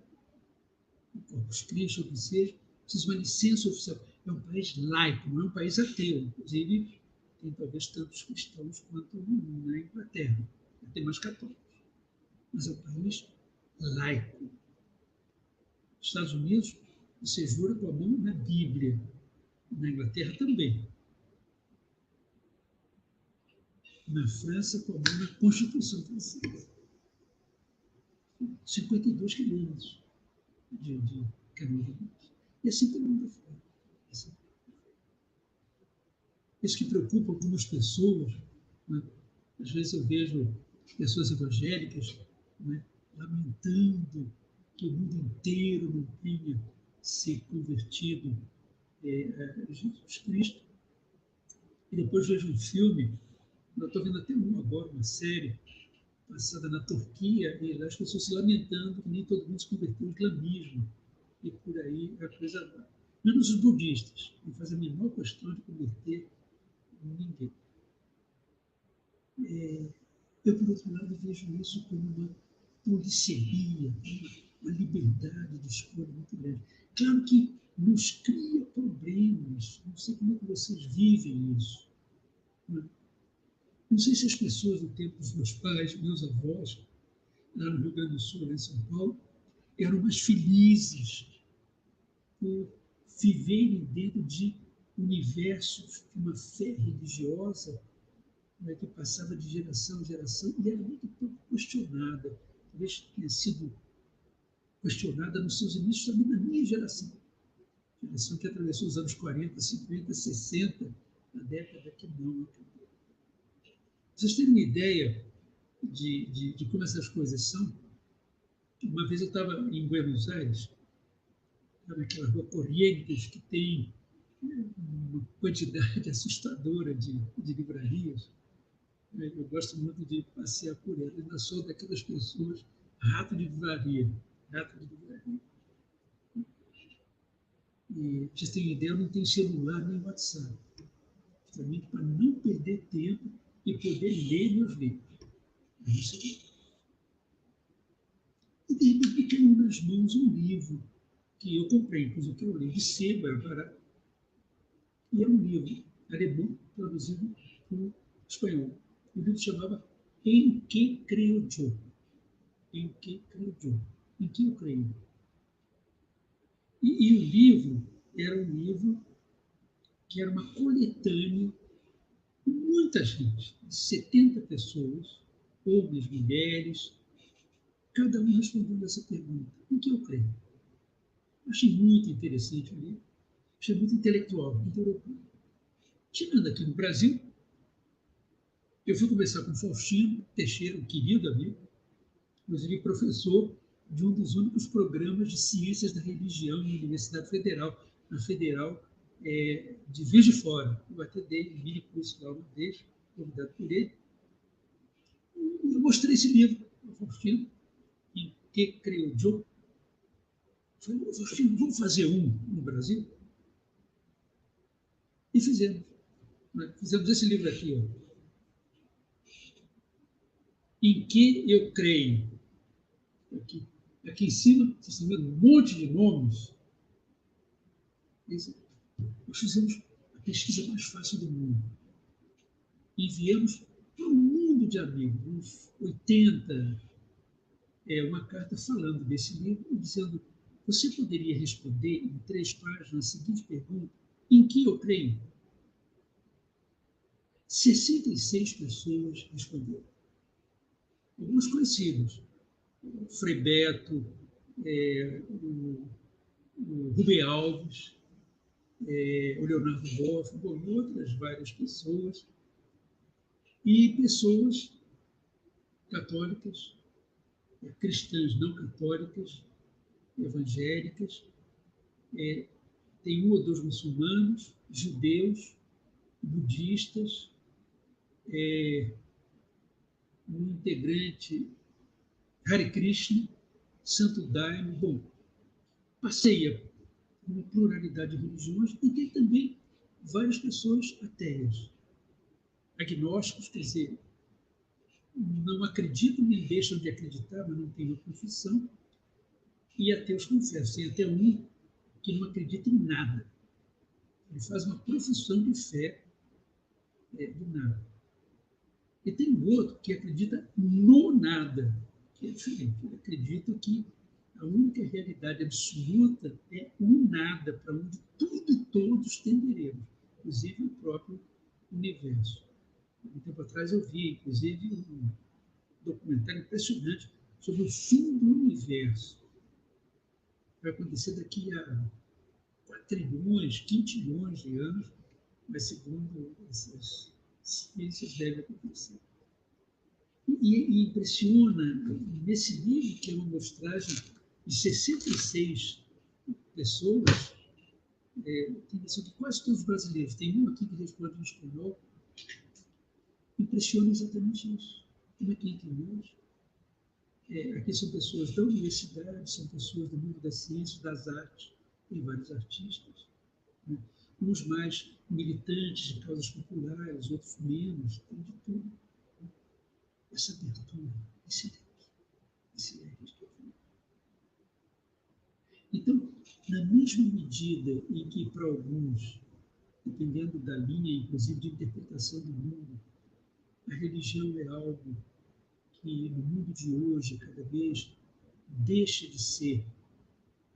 [SPEAKER 2] o Corpus Christi, ou o que seja, precisa de uma licença oficial. É um país laico, não é um país ateu. Inclusive, tem talvez tantos cristãos quanto na Inglaterra. Tem mais católicos. Mas é um país laico. Nos Estados Unidos, você jura com a mão na Bíblia. Na Inglaterra também. Na França, com a mão na Constituição francesa. 52 quilômetros de canal de luz. E assim todo mundo fora. Assim. Isso que preocupa algumas pessoas, né? Às vezes eu vejo pessoas evangélicas, né, lamentando que o mundo inteiro não tenha se convertido a Jesus Cristo. E depois vejo um filme, eu estou vendo até agora, uma série, passada na Turquia, e as pessoas se lamentando que nem todo mundo se converteu ao islamismo. E por aí a coisa vai. Menos os budistas, não fazem a menor questão de converter ninguém. Eu, por outro lado, vejo isso como uma polissemia, uma liberdade de escolha muito grande. Claro que nos cria problemas, não sei como é que vocês vivem isso. Não sei se as pessoas do tempo dos meus pais, meus avós, lá no Rio Grande do Sul, lá em São Paulo, eram mais felizes por viverem dentro de universos de uma fé religiosa, né, que passava de geração em geração e era muito pouco questionada. Talvez tenha sido questionada nos seus inícios também na minha geração. Geração que atravessou os anos 40, 50, 60, a década que não acabou. Vocês terem uma ideia de como essas coisas são? Uma vez eu estava em Buenos Aires, naquela rua Corrientes, que tem uma quantidade assustadora de livrarias. Eu gosto muito de passear por ela. Eu ainda sou daquelas pessoas, rato de livraria. Rato de livraria. E, pra vocês terem ideia, eu não tenho celular nem WhatsApp. Justamente para não perder tempo e poder ler meus livros. E de repente caiu nas mãos um livro que eu comprei, inclusive que eu li de sebo, era barato. E era um livro alemão traduzido para o espanhol. O livro se chamava Em que creio eu? Em que creio eu? Em que eu creio? E o livro era um livro que era uma coletânea com muita gente, 70 pessoas, homens, mulheres, cada um respondendo essa pergunta: em que eu creio? Achei muito interessante o livro, achei muito intelectual, muito europeu. Chegando aqui no Brasil, eu fui conversar com o Faustino Teixeira, um querido amigo, inclusive professor de um dos únicos programas de ciências da religião na Universidade Federal, na Federal de Juiz de Fora. Eu até dei um mini curso lá uma vez, convidado por ele. E eu mostrei esse livro ao Faustino, Em que creio eu? Falei: Faustino, vamos fazer um no Brasil? E fizemos. Fizemos esse livro aqui, ó. Em que eu creio. Aqui em cima, vocês estão vendo um monte de nomes. Nós fizemos a pesquisa mais fácil do mundo. Enviamos para um mundo de amigos, uns 80, uma carta falando desse livro e dizendo: você poderia responder em 3 páginas a seguinte pergunta: em que eu creio? 66 pessoas responderam. Alguns conhecidos: Frei Beto, o Rubem Alves, o Leonardo Boff, e outras várias pessoas, e pessoas católicas, cristãs não católicas, evangélicas, tem 1 ou 2 muçulmanos, judeus, budistas, um integrante Hare Krishna, Santo Daime. Bom, passeia uma pluralidade de religiões e tem também várias pessoas ateias, agnósticos, quer dizer, não acreditam nem deixam de acreditar, mas não têm uma confissão, e ateus confessam. Tem até um que não acredita em nada. Ele faz uma profissão de fé do nada. E tem um outro que acredita no nada, que é diferente. Eu acredito que a única realidade absoluta é o nada, para onde tudo e todos tenderemos, inclusive o próprio universo. Um tempo atrás eu vi, inclusive, um documentário impressionante sobre o fim do universo. Vai acontecer daqui a 4 trilhões, quintilhões de anos, mas segundo essas ciências deve acontecer. E impressiona, nesse livro, que é uma amostragem de 66 pessoas, tem isso aqui, quase todos os brasileiros, tem um aqui que responde em espanhol, impressiona exatamente isso. Como é que entre nós? Aqui são pessoas da universidade, são pessoas do mundo das ciências, das artes, tem vários artistas, né? Uns mais militantes de causas populares, outros menos, tem de tudo. Essa abertura, excelente. Então, na mesma medida em que, para alguns, dependendo da linha, inclusive, de interpretação do mundo, a religião é algo que, no mundo de hoje, cada vez deixa de ser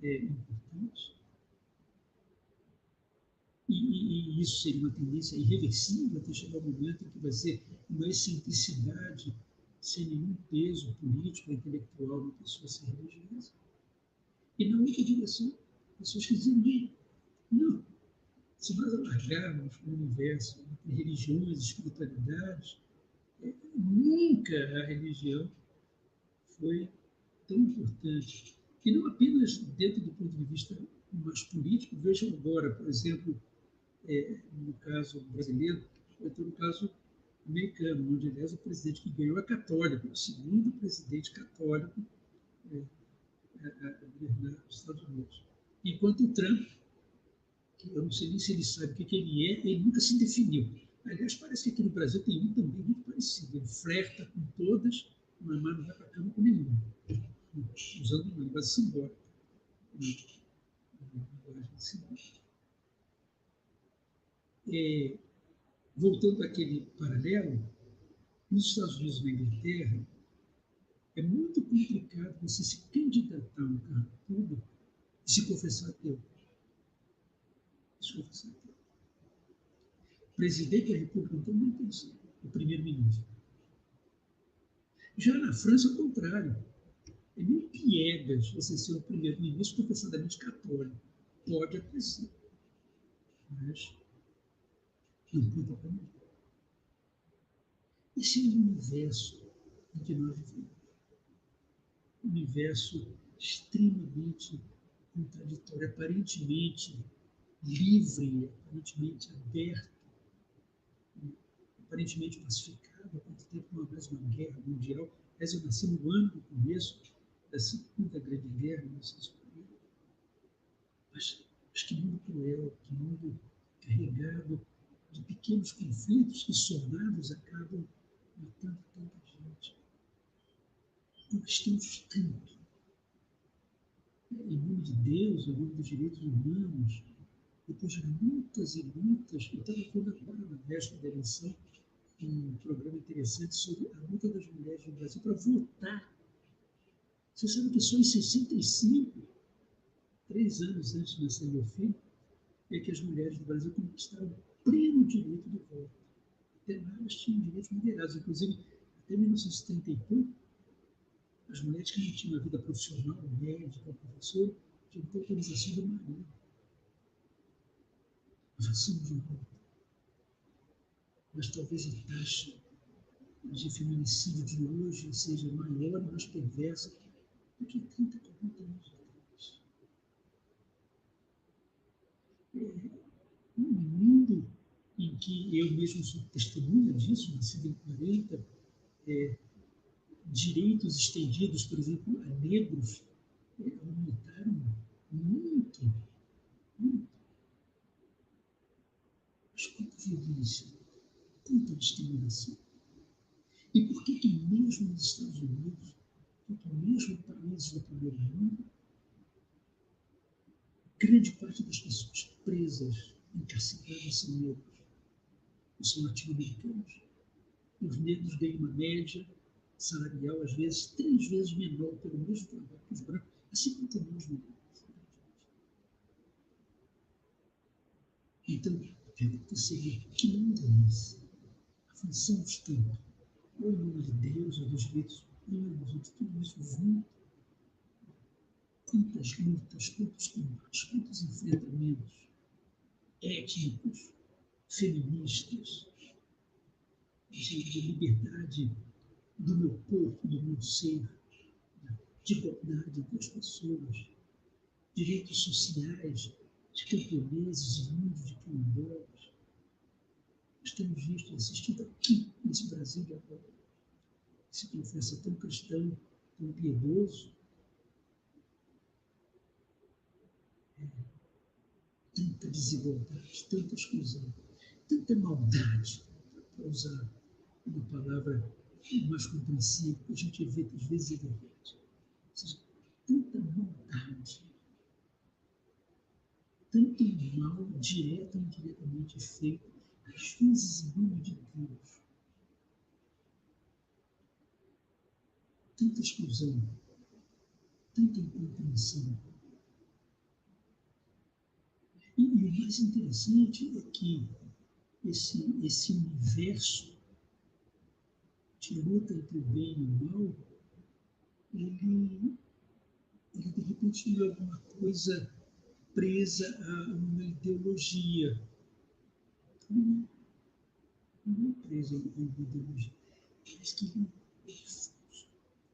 [SPEAKER 2] importante, e isso seria uma tendência irreversível até chegar ao momento em que vai ser uma excentricidade sem nenhum peso político ou intelectual na pessoa ser religiosa. E na outra direção, pessoas que dizem, não, se nós alargarmos o universo entre religiões e espiritualidades, nunca a religião foi tão importante. E não apenas dentro do ponto de vista mais político, vejam agora, por exemplo, no caso brasileiro, ou então no caso americano, onde, aliás, o presidente que ganhou é católico, o segundo presidente católico a governar os Estados Unidos. Enquanto o Trump, que eu não sei nem se ele sabe o que ele é, ele nunca se definiu. Aliás, parece que aqui no Brasil tem um também muito parecido. Ele flerta com todas, mas não vai para a cama com nenhuma, usando uma linguagem simbólica. Voltando àquele paralelo, nos Estados Unidos e na Inglaterra, é muito complicado você se candidatar a um cargo público e se confessar ateu. O presidente da República não tem nem intenção, o primeiro-ministro. Já na França, ao contrário. É meio piegas você ser o primeiro-ministro confessadamente católico. Pode acontecer, mas não conta para mim. Esse é o universo em que nós vivemos. Um universo extremamente contraditório, aparentemente livre, aparentemente aberto, aparentemente pacificado. Há quanto tempo não há mais uma guerra mundial? Mas eu nasci no ano do começo da Segunda Grande Guerra, 1940. Mas que mundo cruel, que mundo carregado de pequenos conflitos que, somados, acabam matando tanta gente. Conquistamos tanto. Em nome de Deus, em nome dos direitos humanos, depois de muitas e muitas, eu estava vendo agora, na véspera da eleição, um programa interessante sobre a luta das mulheres no Brasil para votar. Você sabe que só em 65, 3 anos antes de nascer meu filho, é que as mulheres do Brasil conquistaram o pleno direito de voto. Até lá elas tinham direitos moderados, inclusive até 1930 e pouco, as mulheres que não tinham uma vida profissional, médica, professora, tinham que ter autorização do marido. Avançamos muito. Mas talvez a taxa de feminicídio de hoje seja maior e mais perversa do que 30, 40 anos atrás. Um mundo em que eu mesmo sou testemunha disso, nascido em 40, direitos estendidos, por exemplo, a negros, aumentaram muito, muito. Mas quanta violência, quanta discriminação. E por que mesmo nos Estados Unidos, porque mesmo em países do primeiro mundo, grande parte das pessoas presas, encarceradas são negros, ou são latino-americanos? Os negros ganham uma média salarial, às vezes, 3 vezes menor pelo mesmo trabalho que os brancos, assim como também os mulheres. Então, a pergunta seria: que mundo é esse? Avançamos tanto, ou em nome de Deus, ou dos direitos humanos, ou de tudo isso junto. Quantas lutas, quantos combates, quantos enfrentamentos étnicos, feministas, de liberdade do meu corpo, do meu ser, de igualdade entre as pessoas, direitos sociais de camponeses, de índios, de quilombolas. Nós temos visto e assistido aqui, nesse Brasil de agora, que se confessa tão cristão, tão piedoso, tanta desigualdade, tanta exclusão, tanta maldade, para usar uma palavra mais compreensível, que a gente vê às vezes é verdade. Ou seja, tanta maldade, tanto mal, direto ou indiretamente feito, às vezes em nome de Deus. Tanta exclusão, tanta incompreensão. E o mais interessante é que esse universo de luta entre o bem e o mal, ele de repente não é alguma coisa presa a uma ideologia. Não, não é presa a uma ideologia. Mas que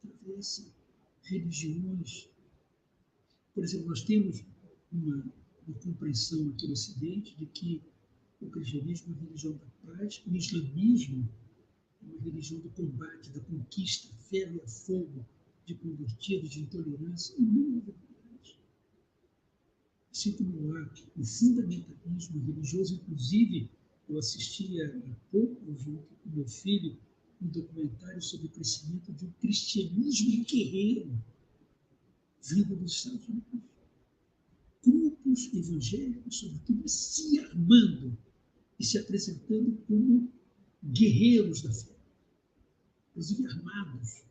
[SPEAKER 2] atravessa religiões. Por exemplo, nós temos uma compreensão aqui no Ocidente de que o cristianismo é uma religião da paz, o islamismo é uma religião do combate, da conquista, ferro e a fogo, de convertidos, de intolerância. E não é verdade. Assim como há o fundamentalismo religioso, inclusive, eu assisti há pouco, junto com meu filho, um documentário sobre o crescimento de um cristianismo guerreiro vindo dos Estados Unidos. Grupos evangélicos, sobretudo, se armando e se apresentando como guerreiros da fé, inclusive armados.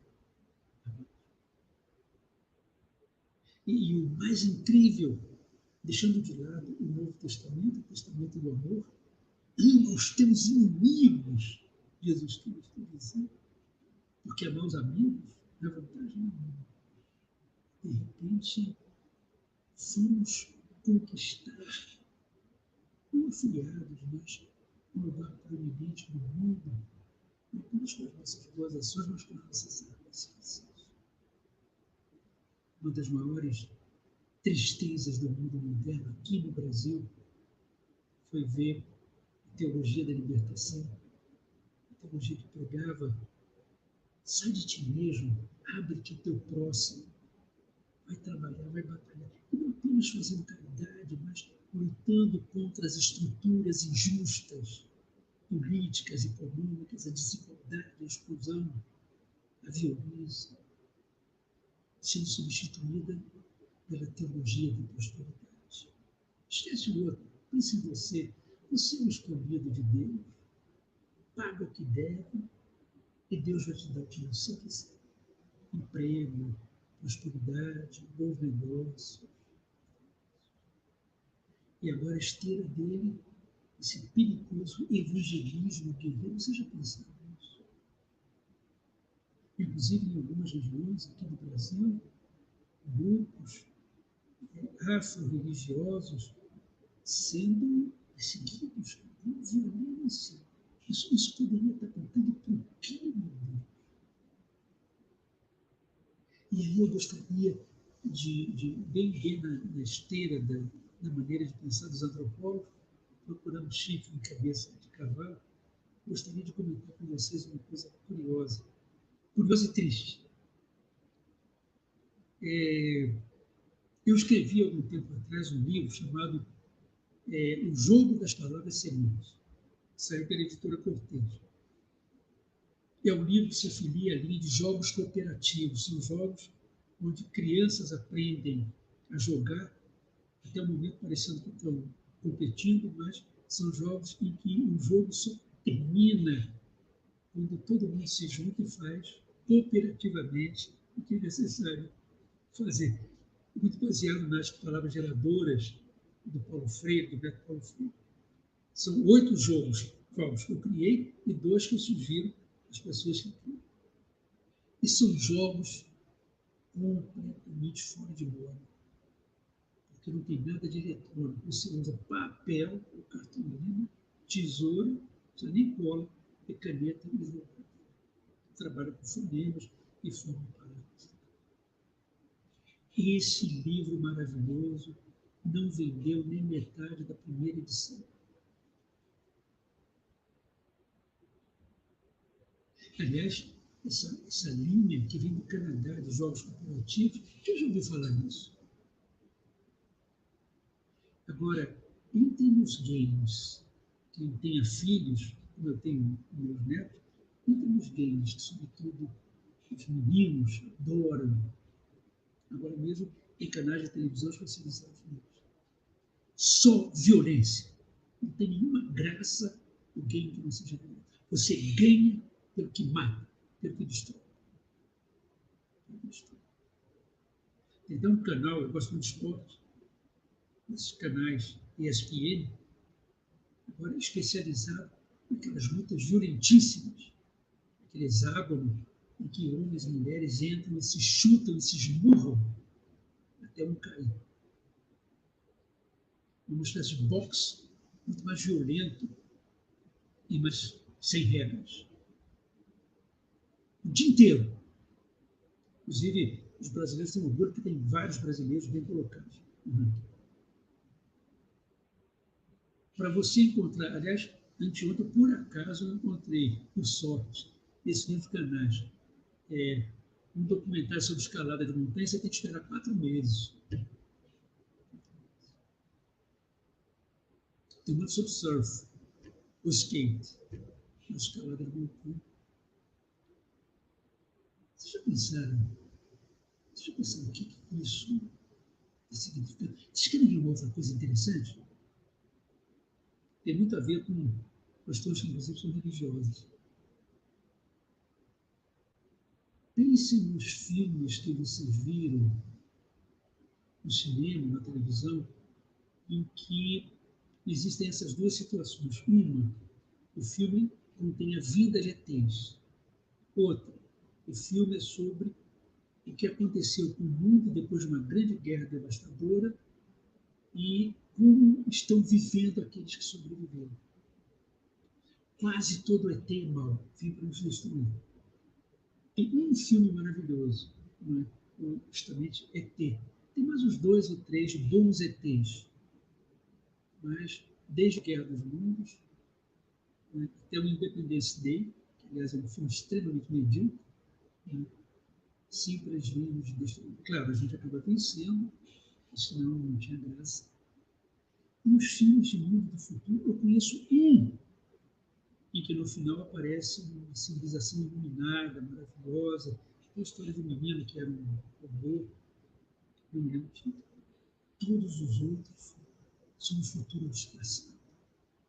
[SPEAKER 2] E o mais incrível, deixando de lado o Novo Testamento, o Testamento do amor, ama os teus inimigos, Jesus Cristo dizia, porque amar os amigos não é vantagem nenhuma. De repente, fomos conquistar, não afiliados, mas um lugar proeminente no mundo, não apenas com as nossas boas ações, mas com as nossas armas. Uma das maiores tristezas do mundo moderno aqui no Brasil foi ver a teologia da libertação, a teologia que pregava: sai de ti mesmo, abre-te ao teu próximo, vai trabalhar, vai batalhar. E não apenas fazendo caridade, mas lutando contra as estruturas injustas, políticas, econômicas, a desigualdade, a exclusão, a violência, sendo substituída pela teologia da prosperidade. Esquece o outro, pense em você. Você é o escolhido de Deus, paga o que deve e Deus vai te dar o que você quiser. Emprego, prosperidade, bons negócios. E agora a esteira dele, esse perigoso evangelismo guerreiro, você já pensou nisso? Inclusive em algumas regiões aqui do Brasil, grupos afro-religiosos sendo perseguidos com violência. Isso poderia estar contando para o crime. E aí eu gostaria de bem na esteira da maneira de pensar dos antropólogos, procurando chifre em cabeça de cavalo, gostaria de comentar com vocês uma coisa curiosa e triste. Eu escrevi há algum tempo atrás um livro chamado O Jogo das Palavras Sementes, saiu pela editora Cortez. É um livro que se afilia à linha de jogos cooperativos, são jogos onde crianças aprendem a jogar, até o momento parecendo que estão competindo, mas são jogos em que o jogo só termina quando todo mundo se junta e faz cooperativamente o que é necessário fazer. Muito baseado nas palavras geradoras do Paulo Freire, do Beto Paulo Freire. São 8 jogos que eu criei e 2 que eu sugiro às pessoas que criam. E são jogos completamente fora de moda, porque não tem nada de eletrônico. Você usa papel, cartolina, tesoura, não precisa nem cola, e caneta e isopor. Trabalha com fonemas e forma palavras. Esse livro maravilhoso não vendeu nem metade da primeira edição. Aliás, essa linha que vem do Canadá, de jogos cooperativos, eu já ouvi falar nisso. Agora, em termos games, quem tenha filhos, como eu tenho meus netos, em termos games, sobretudo os meninos adoram. Agora mesmo, tem canais de televisão especializados nisso. Só violência. Não tem nenhuma graça o game que não seja violento. Você ganha pelo que mata, pelo que destrói. Tem até um canal, eu gosto muito de esporte, esses canais ESPN, agora especializado naquelas lutas violentíssimas, aquele hexágono em que homens e mulheres entram e se chutam e se esmurram até um cair. Uma espécie de boxe muito mais violento e mais sem regras. O dia inteiro. Inclusive, os brasileiros têm orgulho porque tem vários brasileiros bem colocados. Para você encontrar, aliás, anteontem, por acaso, eu encontrei, por sorte, esse livro canais. Um documentário sobre escalada de montanha, você tem que esperar 4 meses. Tem muito sobre surf, o skate, a escalada de montanha. Vocês já pensaram o que isso significa? Vocês querem ver uma outra coisa interessante? Tem muito a ver com questões que, inclusive, são religiosas. Pensem nos filmes que vocês viram no cinema, na televisão, em que existem essas duas situações. Uma, o filme contém a vida de ETs. Outra, o filme é sobre o que aconteceu com o mundo depois de uma grande guerra devastadora e como estão vivendo aqueles que sobreviveram. Quase todo ET é mau, vem para nos destruir. Tem um filme maravilhoso, não é? Justamente ET. Tem mais uns 2 ou 3 bons ETs, mas desde a Guerra dos Mundos, né, até o Independence Day, que aliás é um filme extremamente medíocre, né, sempre as linhas de destruir. Claro, a gente acaba vencendo, senão não tinha graça. Nos filmes de mundo do futuro, eu conheço um em que no final aparece uma civilização iluminada, maravilhosa. Tem a história de um menino que era um robô, não me lembro o título. Todos os outros são um futuro desgraçado.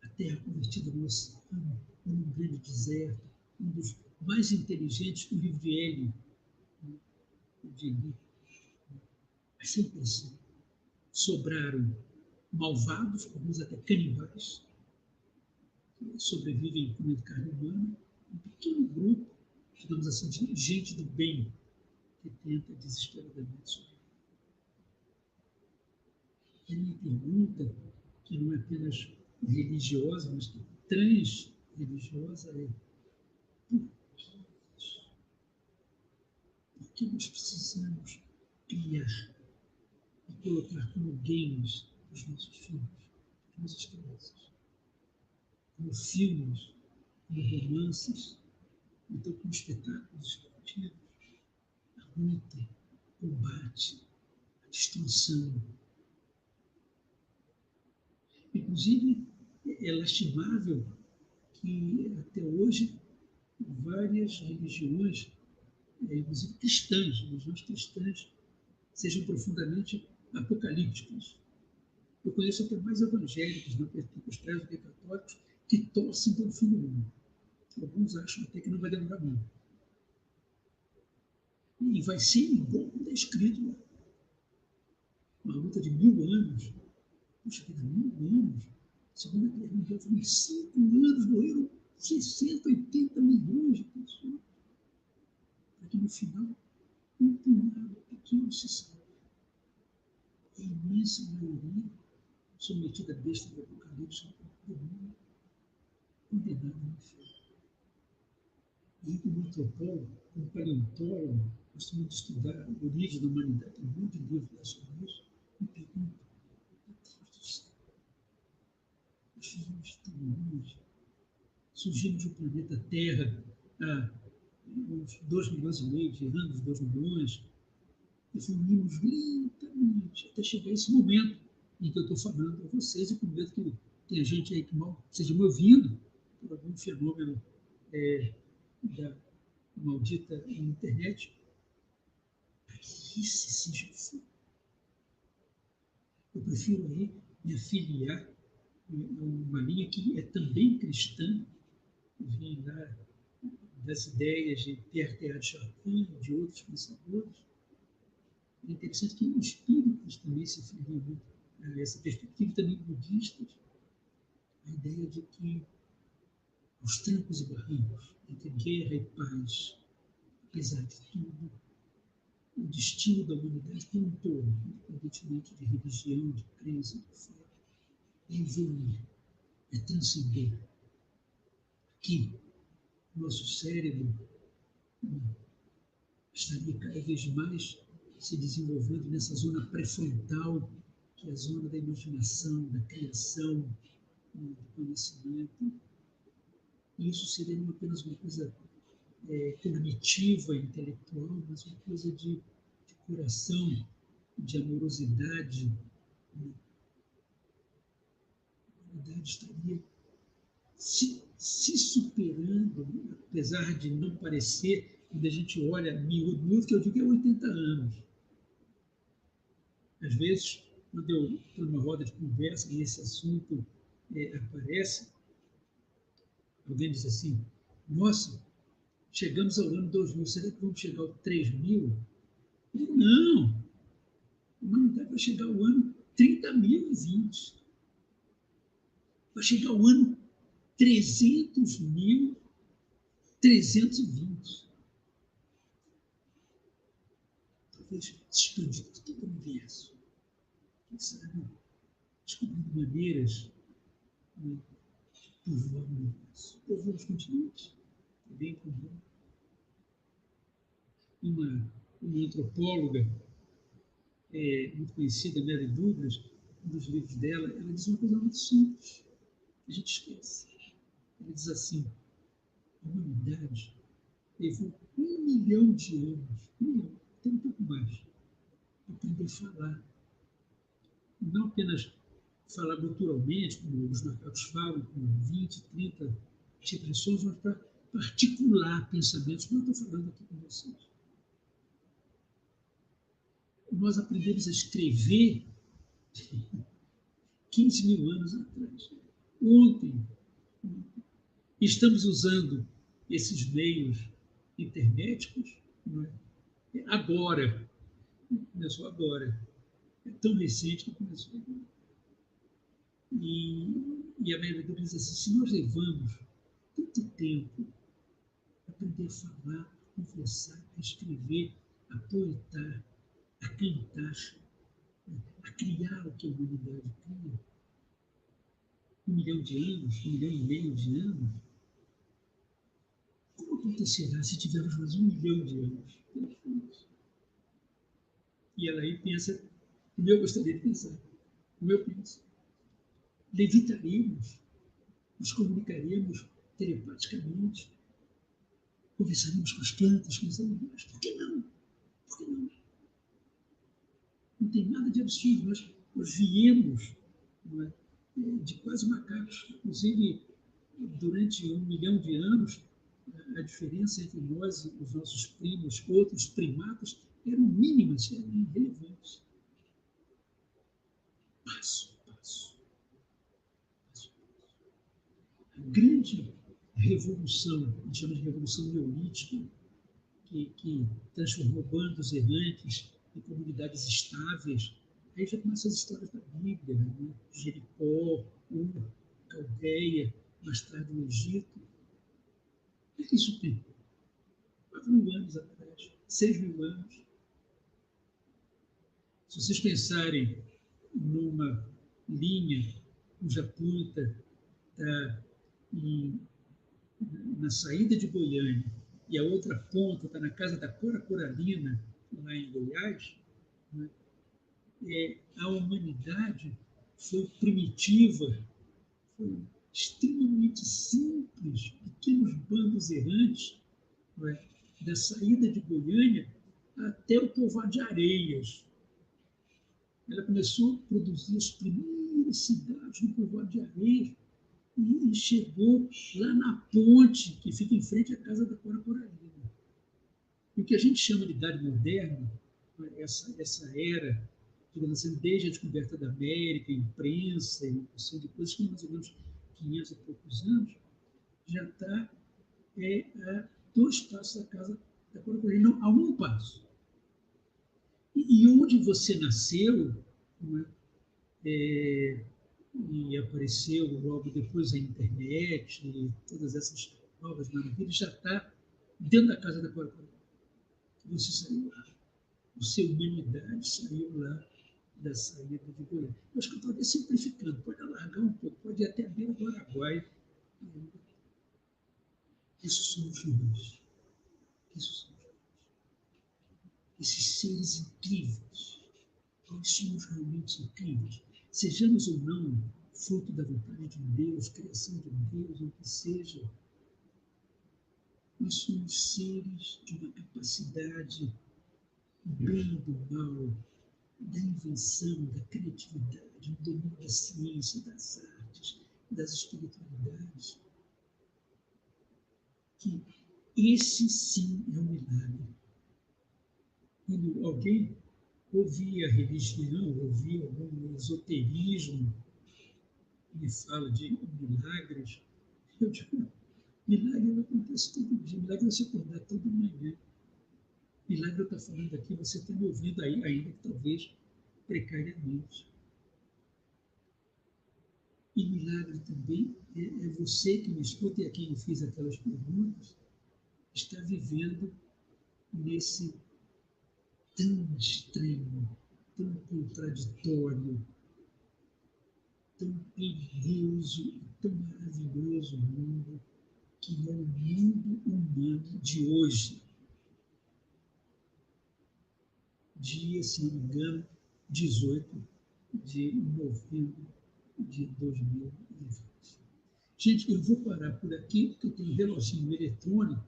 [SPEAKER 2] A Terra convertida no oceano, num grande deserto, um dos mais inteligentes, o livro de Eli, de Eli. Mas sem pressão. Sobraram malvados, alguns até canibais, que sobrevivem comendo carne humana, um pequeno grupo, digamos assim, de gente do bem, que tenta desesperadamente sobreviver. E a minha pergunta, que não é apenas religiosa, mas que é trans-religiosa, é por que nós precisamos criar e colocar como games os nossos filhos, as nossas crianças, como filmes, como romances, então como espetáculos esportivos, a luta, o combate, a destruição. Inclusive, é lastimável que até hoje várias religiões, inclusive cristãs, religiões cristãs, sejam profundamente apocalípticas. Eu conheço até mais evangélicos, não pentecostais do que católicos, que torcem pelo fim do mundo. Alguns acham até que não vai demorar muito. E vai ser igual está escrito lá. Uma luta de 1000 anos. Puxa vida, 1000 anos. Segunda Guerra Mundial foi em 5 anos, morreram 60, 80 milhões de pessoas. Para que no final, um punhado pequeno se salve. A imensa maioria, submetida à besta do Apocalipse, do mundo, condenado ao inferno. E como antropólogo, como paleontólogo, gosto muito de estudar a origem da humanidade, tem um monte de livros lá sobre isso, me pergunto, meu Deus do céu, nós fizemos tão longe, surgimos do planeta Terra há uns 2 milhões e meio de anos, 2 milhões, evoluímos lentamente até chegar a esse momento em que eu estou falando para vocês, e com medo que tenha gente aí que mal esteja me ouvindo por algum fenômeno da maldita internet. Isso seja assim. Eu prefiro aí me afiliar a uma linha que é também cristã, vem lá das ideias de Pierre Teilhard de Chardin e de outros pensadores. É interessante que espíritos também se afiliam muito a essa perspectiva, também budistas, a ideia de que os trancos e barrancos entre guerra e paz, apesar de tudo, o destino da humanidade como um todo, independentemente de religião, de crença, de fé, é evoluir, é transcender. Que nosso cérebro estaria cada vez mais se desenvolvendo nessa zona pré-frontal, que é a zona da imaginação, da criação, do conhecimento. E isso seria não apenas uma coisa cognitiva, intelectual, mas uma coisa de coração, de amorosidade. A humanidade estaria se superando, apesar de não parecer, quando a gente olha miúdo, que eu digo é 80 anos. Às vezes, quando eu estou numa roda de conversa e esse assunto aparece, alguém diz assim, nossa, chegamos ao ano 2000, será que vamos chegar ao 3000? Eu digo, não, a humanidade vai chegar ao ano 30.020. Vai chegar ao ano 300.320. Talvez expandir todo o universo. Quem sabe, descobrindo maneiras de povoar o universo. Povoar os continentes. Também como uma antropóloga muito conhecida, Mary Douglas, um dos livros dela, ela diz uma coisa muito simples, que a gente esquece. Ela diz assim, a humanidade levou 1 milhão de anos, 1 milhão, até um pouco mais, para aprender a falar. Não apenas falar naturalmente, como os macacos falam, com 20, 30 expressões, mas para articular pensamentos, como eu estou falando aqui com vocês. Nós aprendemos a escrever 15 mil anos atrás. Ontem, estamos usando esses meios internéticos, não é? Agora, começou agora. É tão recente que começou agora. E a maioria das vezes assim, se nós levamos tanto tempo a aprender a falar, a conversar, a escrever, a poetar, a cantar, a criar o que a humanidade cria, 1 milhão de anos, 1,5 milhão de anos, como acontecerá se tivermos mais 1 milhão de anos? E ela aí pensa, como eu gostaria de pensar, como eu penso. Levitaríamos, nos comunicaríamos telepaticamente, conversaríamos com as plantas, com os animais. Por que não? Por que não? Não tem nada de absurdo. Nós viemos, não é, de quase macacos. Inclusive, durante 1 milhão de anos, a diferença entre nós e os nossos primos, outros primatas, eram mínimas, eram irrelevantes. Passo a passo. A grande revolução, a gente chama de revolução neolítica, que transformou bandos errantes em comunidades estáveis. Aí já começam as histórias da Bíblia, né? Jericó, Ur, Caldeia, mais tarde o Egito. O que isso tem? 4.000 anos atrás, 6.000 anos. Se vocês pensarem numa linha cuja ponta está na saída de Goiânia e a outra ponta está na casa da Cora Coralina, lá em Goiás, né? A humanidade foi primitiva, foi extremamente simples, pequenos bandos errantes, né? Da saída de Goiânia até o povoado de Areias. Ela começou a produzir as primeiras cidades no povoado de Areias e chegou lá na ponte que fica em frente à casa da Cora Coralina. E o que a gente chama de Idade Moderna, essa era, digamos assim, desde a descoberta da América, imprensa e uma porção de coisas, que mais ou menos 500 e poucos anos, já está a 2 passos da casa da Cora Coralina, não, a 1 passo. E onde você nasceu, não é? E apareceu logo depois a internet e todas essas novas maravilhas, já está dentro da casa da Cora Coralina. Você saiu lá. Você, humanidade, saiu lá da saída de Goiânia. Eu acho que eu estou até simplificando, pode alargar um pouco, pode ir até a beira do Araguaia. Isso somos nós. Isso somos nós. Esses seres incríveis. Nós somos realmente incríveis. Sejamos ou não fruto da vontade de um Deus, criação de um Deus, ou o que seja, nós somos seres de uma capacidade do bem e do mal, da invenção, da criatividade, do domínio da ciência, das artes, das espiritualidades, que esse sim é um milagre. Quando alguém ouvia religião, ouvia algum esoterismo, e fala de milagres, eu digo, milagre não acontece todo dia, milagre é você acordar toda manhã. Milagre eu estou falando aqui, você está me ouvindo aí, ainda que talvez precariamente. E milagre também é você que me escuta e a quem eu fiz aquelas perguntas, está vivendo nesse tão estranho, tão contraditório, tão perigoso e tão maravilhoso mundo que é o mundo humano de hoje. Dia, se não me engano, 18 de novembro de 2020. Gente, eu vou parar por aqui, porque eu tenho um reloginho eletrônico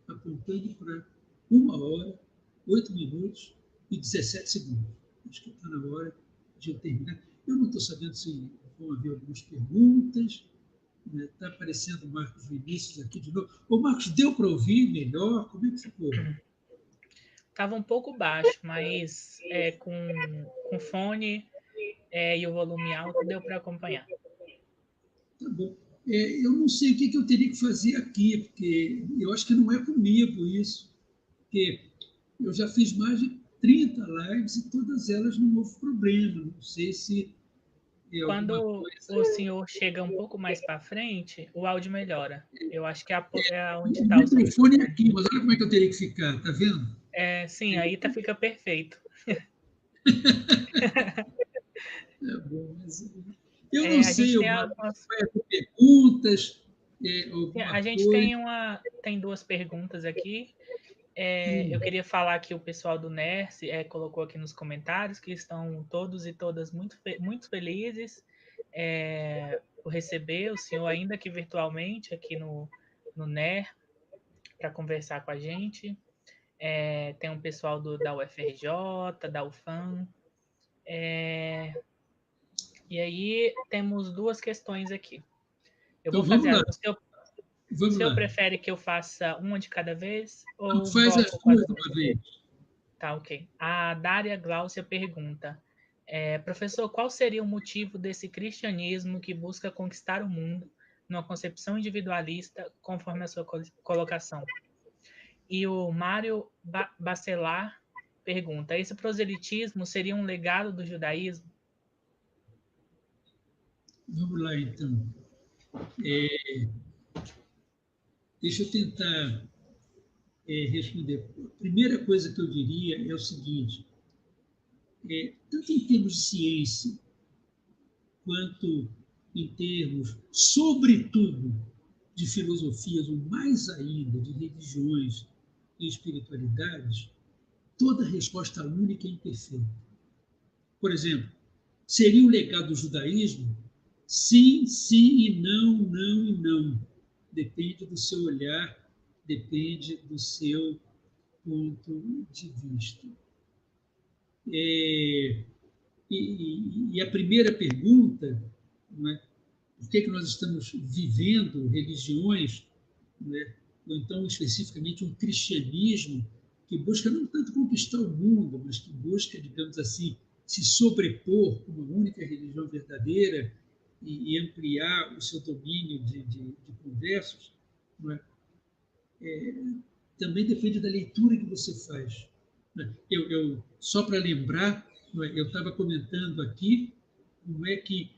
[SPEAKER 2] apontando para 1 hora, 8 minutos e 17 segundos. Acho que está na hora de eu terminar. Eu não estou sabendo se vão haver algumas perguntas. Está aparecendo o Marcos Vinícius aqui de novo. Ô, Marcos, deu para ouvir melhor? Como é que ficou?
[SPEAKER 1] Estava um pouco baixo, mas com fone e o volume alto deu para acompanhar.
[SPEAKER 2] Tá bom. Eu não sei o que eu teria que fazer aqui, porque eu acho que não é comigo isso. Porque eu já fiz mais de 30 lives e todas elas não houve problema. Não sei se é alguma
[SPEAKER 1] Quando o
[SPEAKER 2] coisa.
[SPEAKER 1] senhor chega um pouco mais para frente, o áudio melhora. Eu acho que é onde
[SPEAKER 2] O
[SPEAKER 1] está o seu
[SPEAKER 2] microfone é
[SPEAKER 1] microfone.
[SPEAKER 2] aqui, mas olha como é que eu teria que ficar, tá vendo?
[SPEAKER 1] Sim, aí fica perfeito.
[SPEAKER 2] É bom, mas eu não
[SPEAKER 1] A gente
[SPEAKER 2] sei,
[SPEAKER 1] tem
[SPEAKER 2] Marcos,
[SPEAKER 1] algumas,
[SPEAKER 2] vai haver perguntas,
[SPEAKER 1] a
[SPEAKER 2] alguma
[SPEAKER 1] gente
[SPEAKER 2] coisa.
[SPEAKER 1] tem 2 perguntas aqui. Eu
[SPEAKER 2] Hum,
[SPEAKER 1] queria falar que o pessoal do NERS colocou aqui nos comentários que estão todos e todas muito felizes por receber o senhor, ainda que virtualmente, aqui no NER, para conversar com a gente. Tem um pessoal da UFRJ, da UFAM. E aí temos 2 questões aqui. Eu vou
[SPEAKER 2] então vamos
[SPEAKER 1] fazer.
[SPEAKER 2] lá,
[SPEAKER 1] O
[SPEAKER 2] vamos
[SPEAKER 1] senhor
[SPEAKER 2] lá.
[SPEAKER 1] prefere que eu faça uma de cada vez
[SPEAKER 2] Então,
[SPEAKER 1] ou
[SPEAKER 2] faz as
[SPEAKER 1] bloco com as
[SPEAKER 2] duas de
[SPEAKER 1] duas?
[SPEAKER 2] uma vez.
[SPEAKER 1] Tá, ok. A Dária Gláucia pergunta: professor, qual seria o motivo desse cristianismo que busca conquistar o mundo numa concepção individualista, conforme a sua colocação? E o Mário Bacelar pergunta: esse proselitismo seria um legado do judaísmo?
[SPEAKER 2] Vamos lá, então. Deixa eu tentar responder. A primeira coisa que eu diria é o seguinte: tanto em termos de ciência, quanto em termos, sobretudo, de filosofias, ou mais ainda, de religiões e espiritualidades, toda resposta única é imperfeita. Por exemplo, seria um legado do judaísmo? Sim, sim e não, não e não. Depende do seu olhar, depende do seu ponto de vista. E a primeira pergunta, não é, por que nós estamos vivendo religiões, não é, ou então especificamente um cristianismo que busca não tanto conquistar o mundo, mas que busca, digamos assim, se sobrepor como uma única religião verdadeira e ampliar o seu domínio de conversos, não é? Também depende da leitura que você faz. Só para lembrar, eu estava comentando aqui, não é que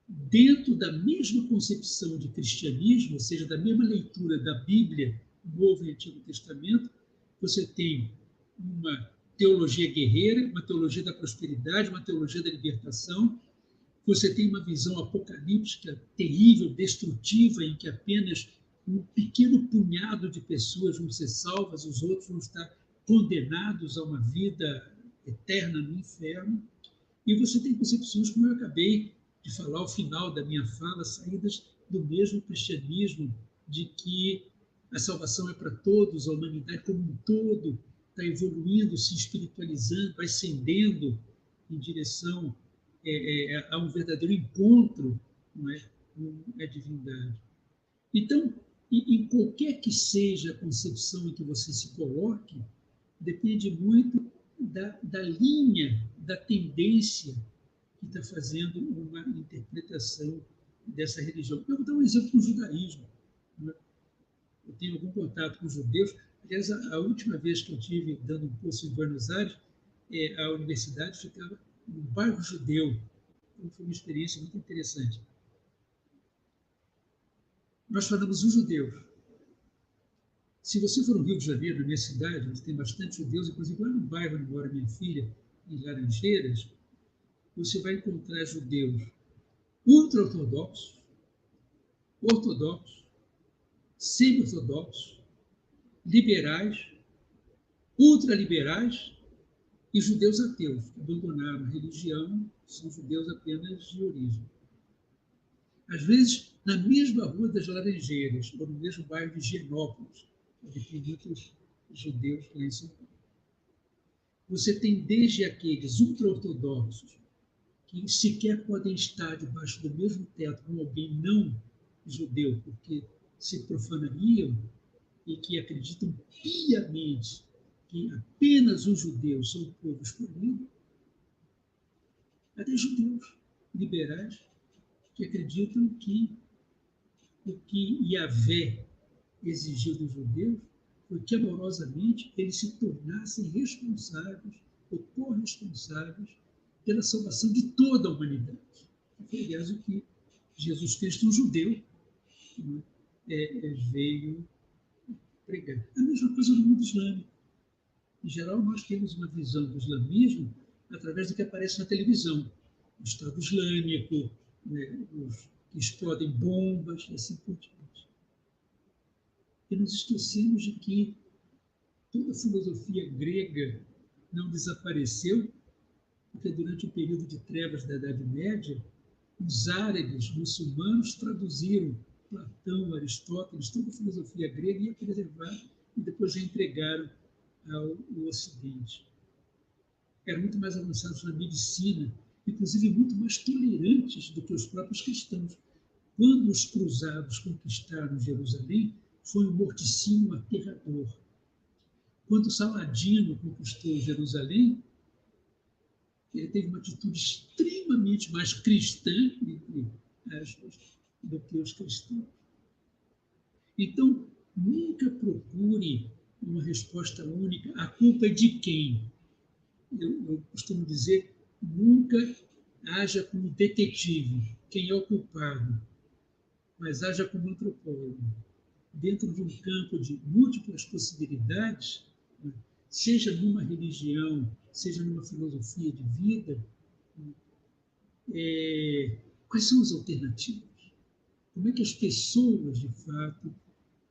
[SPEAKER 2] dentro da mesma concepção de cristianismo, ou seja, da mesma leitura da Bíblia, Novo e Antigo Testamento, você tem uma teologia guerreira, uma teologia da prosperidade, uma teologia da libertação. Você tem uma visão apocalíptica terrível, destrutiva, em que apenas um pequeno punhado de pessoas vão ser salvas, os outros vão estar condenados a uma vida eterna no inferno. E você tem concepções, como eu acabei de falar ao final da minha fala, saídas do mesmo cristianismo, de que a salvação é para todos, a humanidade como um todo está evoluindo, se espiritualizando, ascendendo em direção a um verdadeiro encontro, não é, com a divindade. Então, em qualquer que seja a concepção em que você se coloque, depende muito da linha, da tendência que está fazendo uma interpretação dessa religião. Eu vou dar um exemplo do judaísmo. Né? Eu tenho algum contato com os judeus. Aliás, a última vez que eu tive dando um curso em Buenos Aires, a universidade ficava num bairro judeu. Então, foi uma experiência muito interessante. Nós falamos os judeus. Se você for no Rio de Janeiro, na minha cidade, onde tem bastante judeus, inclusive lá no bairro onde mora minha filha, em Laranjeiras, você vai encontrar judeus ultra-ortodoxos, ortodoxos, semi-ortodoxos, liberais, ultraliberais e judeus ateus, que abandonaram a religião, são judeus apenas de origem. Às vezes, na mesma Rua das Laranjeiras, ou no mesmo bairro de Higienópolis, onde tem muitos judeus lá em São Paulo. Você tem desde aqueles ultra-ortodoxos, que sequer podem estar debaixo do mesmo teto com alguém não judeu, porque se profanariam, e que acreditam piamente que apenas os judeus são o povo escolhido, até judeus liberais que acreditam que o que Yahvé exigiu dos judeus foi que amorosamente eles se tornassem responsáveis ou corresponsáveis pela salvação de toda a humanidade. Foi, aliás, o que Jesus Cristo, um judeu, veio pregar. A mesma coisa no mundo islâmico. Em geral, nós temos uma visão do islamismo através do que aparece na televisão. O Estado Islâmico, né, os que explodem bombas e assim por diante. E nos esquecemos de que toda a filosofia grega não desapareceu, porque durante o período de trevas da Idade Média, os árabes muçulmanos traduziram Platão, Aristóteles, toda a filosofia grega e a preservaram e depois entregaram ao Ocidente. Eram muito mais avançados na medicina, inclusive muito mais tolerantes do que os próprios cristãos. Quando os cruzados conquistaram Jerusalém, foi um morticínio aterrador. Quando Saladino conquistou Jerusalém, ele teve uma atitude extremamente mais cristã, entre aspas, do que os cristãos. Então, nunca procure uma resposta única. A culpa é de quem? Eu costumo dizer, nunca haja como detetive, quem é o culpado, mas haja como antropólogo. Dentro de um campo de múltiplas possibilidades, né, seja numa religião, seja numa filosofia de vida, quais são as alternativas? Como é que as pessoas, de fato,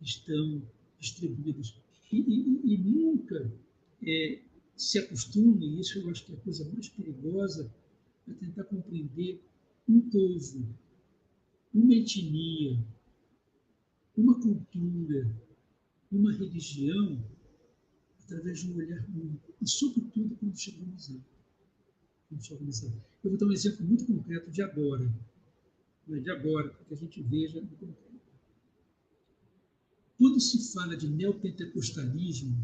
[SPEAKER 2] estão distribuídas? E nunca se acostume, e isso eu acho que é a coisa mais perigosa, a tentar compreender um povo, uma etnia, uma cultura, uma religião, através de um olhar único. E, sobretudo, quando chegamos a. Eu vou dar um exemplo muito concreto de agora. Não é de agora, para que a gente veja no concreto. Quando se fala de neopentecostalismo,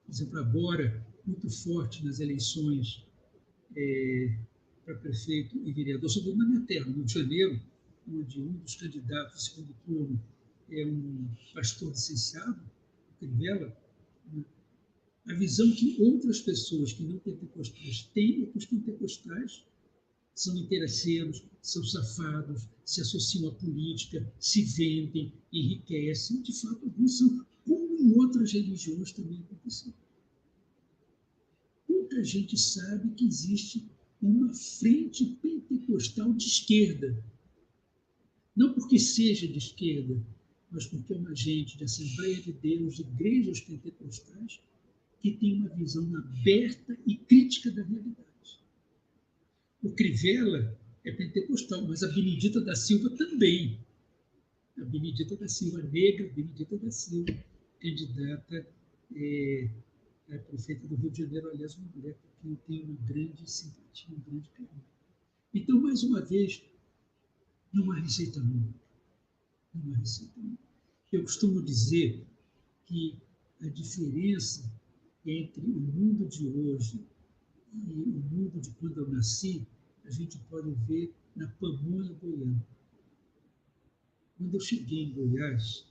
[SPEAKER 2] por exemplo, agora, muito forte nas eleições para prefeito e vereador, sobretudo na minha terra, no Rio de Janeiro, onde um dos candidatos do segundo turno é um pastor licenciado, Crivella, né? A visão que outras pessoas que não pentecostais têm é que os pentecostais são interesseiros, são safados, se associam à política, se vendem, enriquecem. De fato, alguns são, como em outras religiões também aconteceu. Pouca gente sabe que existe uma frente pentecostal de esquerda. Não porque seja de esquerda, mas porque é uma gente de Assembleia de Deus, de igrejas pentecostais, que tem uma visão aberta e crítica da realidade. O Crivella é pentecostal, mas a Benedita da Silva também. A Benedita da Silva, negra, Benedita da Silva, candidata a prefeita do Rio de Janeiro, aliás, uma mulher com quem eu tenho uma grande simpatia, um grande carinho. Então, mais uma vez, não há receita única. Não há receita única. Eu costumo dizer que a diferença entre o mundo de hoje e o mundo de quando eu nasci, a gente pode ver na pamonha goiana. Quando eu cheguei em Goiás,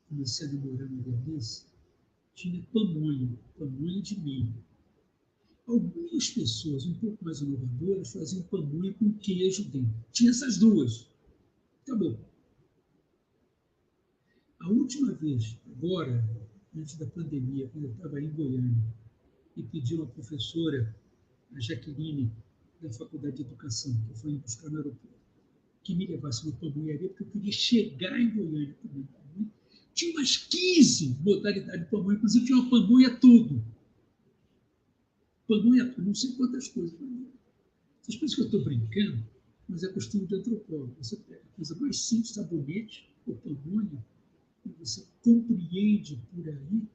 [SPEAKER 2] comecei a namorar na Bernice, tinha pamonha de milho. Algumas pessoas, um pouco mais inovadoras, faziam pamonha com queijo dentro. Tinha essas duas. Acabou. A última vez, agora, antes da pandemia, quando eu estava em Goiânia, e pedi a uma professora, a Jaqueline, da Faculdade de Educação, que foi buscar no aeroporto, que me levasse uma pamonharia, porque eu queria chegar em Goiânia também. Tinha umas 15 modalidades de pamonha, inclusive tinha uma pamonha tudo. Pamonha tudo, não sei quantas coisas. Vocês pensam que eu estou brincando, mas é costume de antropólogo. Você pega a coisa mais simples, sabonete ou pamonha, e você compreende por aí,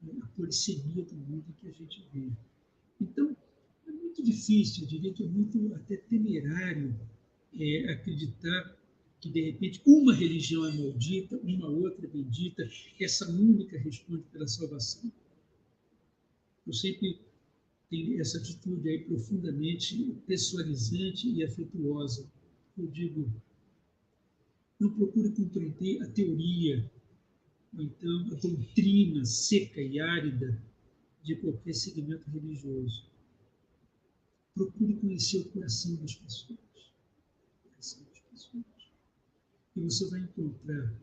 [SPEAKER 2] né, a polissemia do mundo que a gente vive. Então, é muito difícil, eu diria que é muito até temerário acreditar que, de repente, uma religião é maldita, uma outra é bendita, essa única responde pela salvação. Eu sempre tenho essa atitude aí profundamente pessoalizante e afetuosa. Eu digo, não procure compreender a teoria, ou então a doutrina seca e árida de qualquer segmento religioso. Procure conhecer o coração das pessoas. E você vai encontrar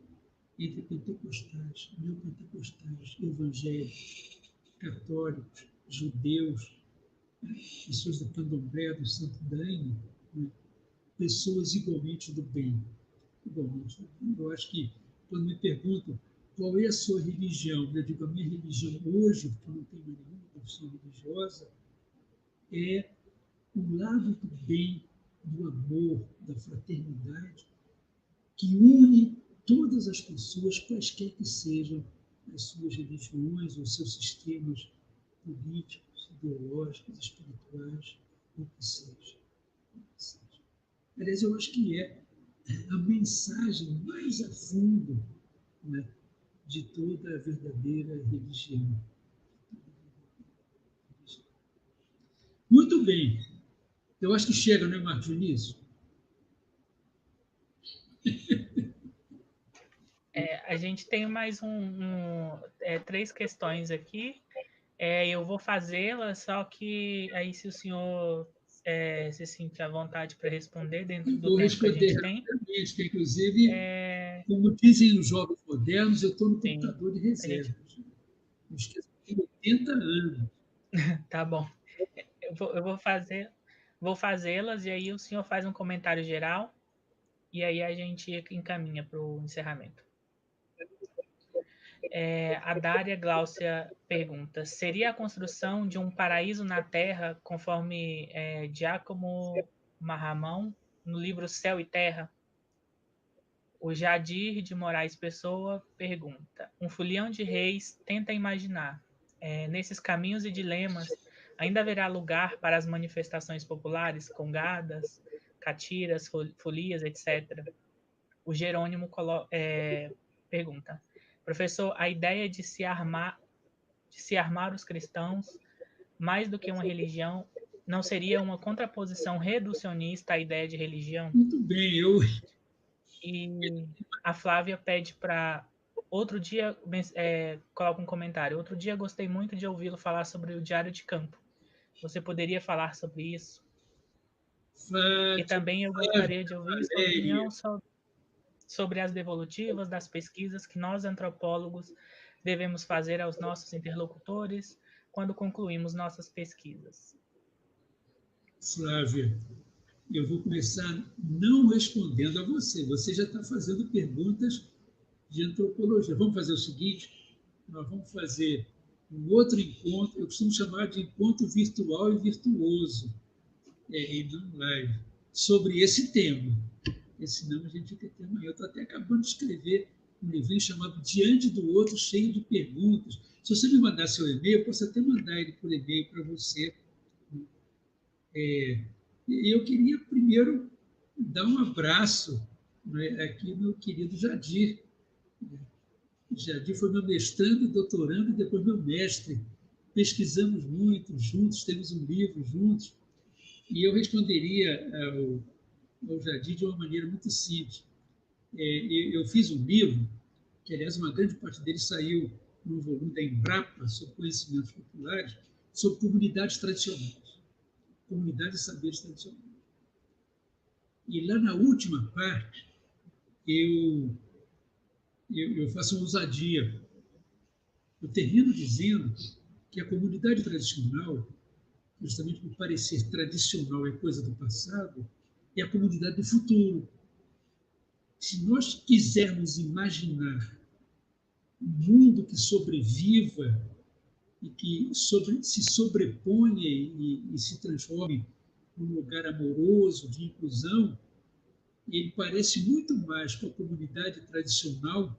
[SPEAKER 2] entre pentecostais, neopentecostais, evangélicos, católicos, judeus, pessoas do candomblé, do santo daime, né? Pessoas igualmente do bem. Igualmente do bem. Eu acho que, quando me perguntam qual é a sua religião, eu digo, a minha religião hoje, porque eu não tenho nenhuma profissão religiosa, é o lado do bem, do amor, da fraternidade, que une todas as pessoas, quaisquer que sejam as suas religiões ou seus sistemas políticos, ideológicos, espirituais, o que seja. Aliás, eu acho que é a mensagem mais a fundo, né, de toda a verdadeira religião. Muito bem. Eu acho que chega, não é, Marcos Vinícius?
[SPEAKER 1] A gente tem mais três questões aqui. Eu vou fazê-las, só que aí se o senhor se sentir à vontade para responder dentro do
[SPEAKER 2] Vou
[SPEAKER 1] tempo que a
[SPEAKER 2] responder
[SPEAKER 1] gente tem,
[SPEAKER 2] rapidamente, que inclusive,
[SPEAKER 1] é,
[SPEAKER 2] como dizem os jovens modernos, eu estou no
[SPEAKER 1] sim,
[SPEAKER 2] computador de
[SPEAKER 1] a gente,
[SPEAKER 2] reserva. Eu esqueço que tenho 80 anos.
[SPEAKER 1] tá bom. Vou fazê-las e aí o senhor faz um comentário geral e aí a gente encaminha para o encerramento. A Dária Gláucia pergunta: seria a construção de um paraíso na Terra, conforme Giacomo Marramão, no livro Céu e Terra? O Jadir de Moraes Pessoa pergunta: um folião de reis tenta imaginar, nesses caminhos e dilemas, ainda haverá lugar para as manifestações populares, congadas, catiras, folias, etc. O Jerônimo pergunta: professor, a ideia de se armar os cristãos, mais do que uma religião, não seria uma contraposição reducionista à ideia de religião?
[SPEAKER 2] Muito bem,
[SPEAKER 1] E a Flávia pede para outro dia, coloca um comentário. Outro dia gostei muito de ouvi-lo falar sobre o diário de campo. Você poderia falar sobre isso? E
[SPEAKER 2] Fátima,
[SPEAKER 1] também eu
[SPEAKER 2] Flávia,
[SPEAKER 1] gostaria de ouvir sua
[SPEAKER 2] Valéria,
[SPEAKER 1] opinião sobre as devolutivas das pesquisas que nós, antropólogos, devemos fazer aos nossos interlocutores quando concluímos nossas pesquisas.
[SPEAKER 2] Flávia, eu vou começar não respondendo a você. Você já está fazendo perguntas de antropologia. Vamos fazer o seguinte: nós vamos fazer um outro encontro, eu costumo chamar de encontro virtual e virtuoso, e não live, sobre esse tema. Porque senão a gente fica até amanhã. Eu estou até acabando de escrever um livrinho chamado Diante do Outro, cheio de perguntas. Se você me mandar seu e-mail, eu posso até mandar ele por e-mail para você. E eu queria primeiro dar um abraço, né, aqui no querido Jadir. Jadir foi meu mestrando, doutorando e depois meu mestre. Pesquisamos muito juntos, temos um livro juntos. E eu responderia ao Jadir de uma maneira muito simples. Eu fiz um livro, que aliás uma grande parte dele saiu num volume da Embrapa, sobre conhecimentos populares, sobre comunidades tradicionais, comunidades de saberes tradicionais. E lá na última parte, eu, eu faço uma ousadia. Eu termino dizendo que a comunidade tradicional, justamente por parecer tradicional é coisa do passado, é a comunidade do futuro. Se nós quisermos imaginar um mundo que sobreviva e que se sobreponha e se transforme num lugar amoroso, de inclusão, ele parece muito mais com a comunidade tradicional,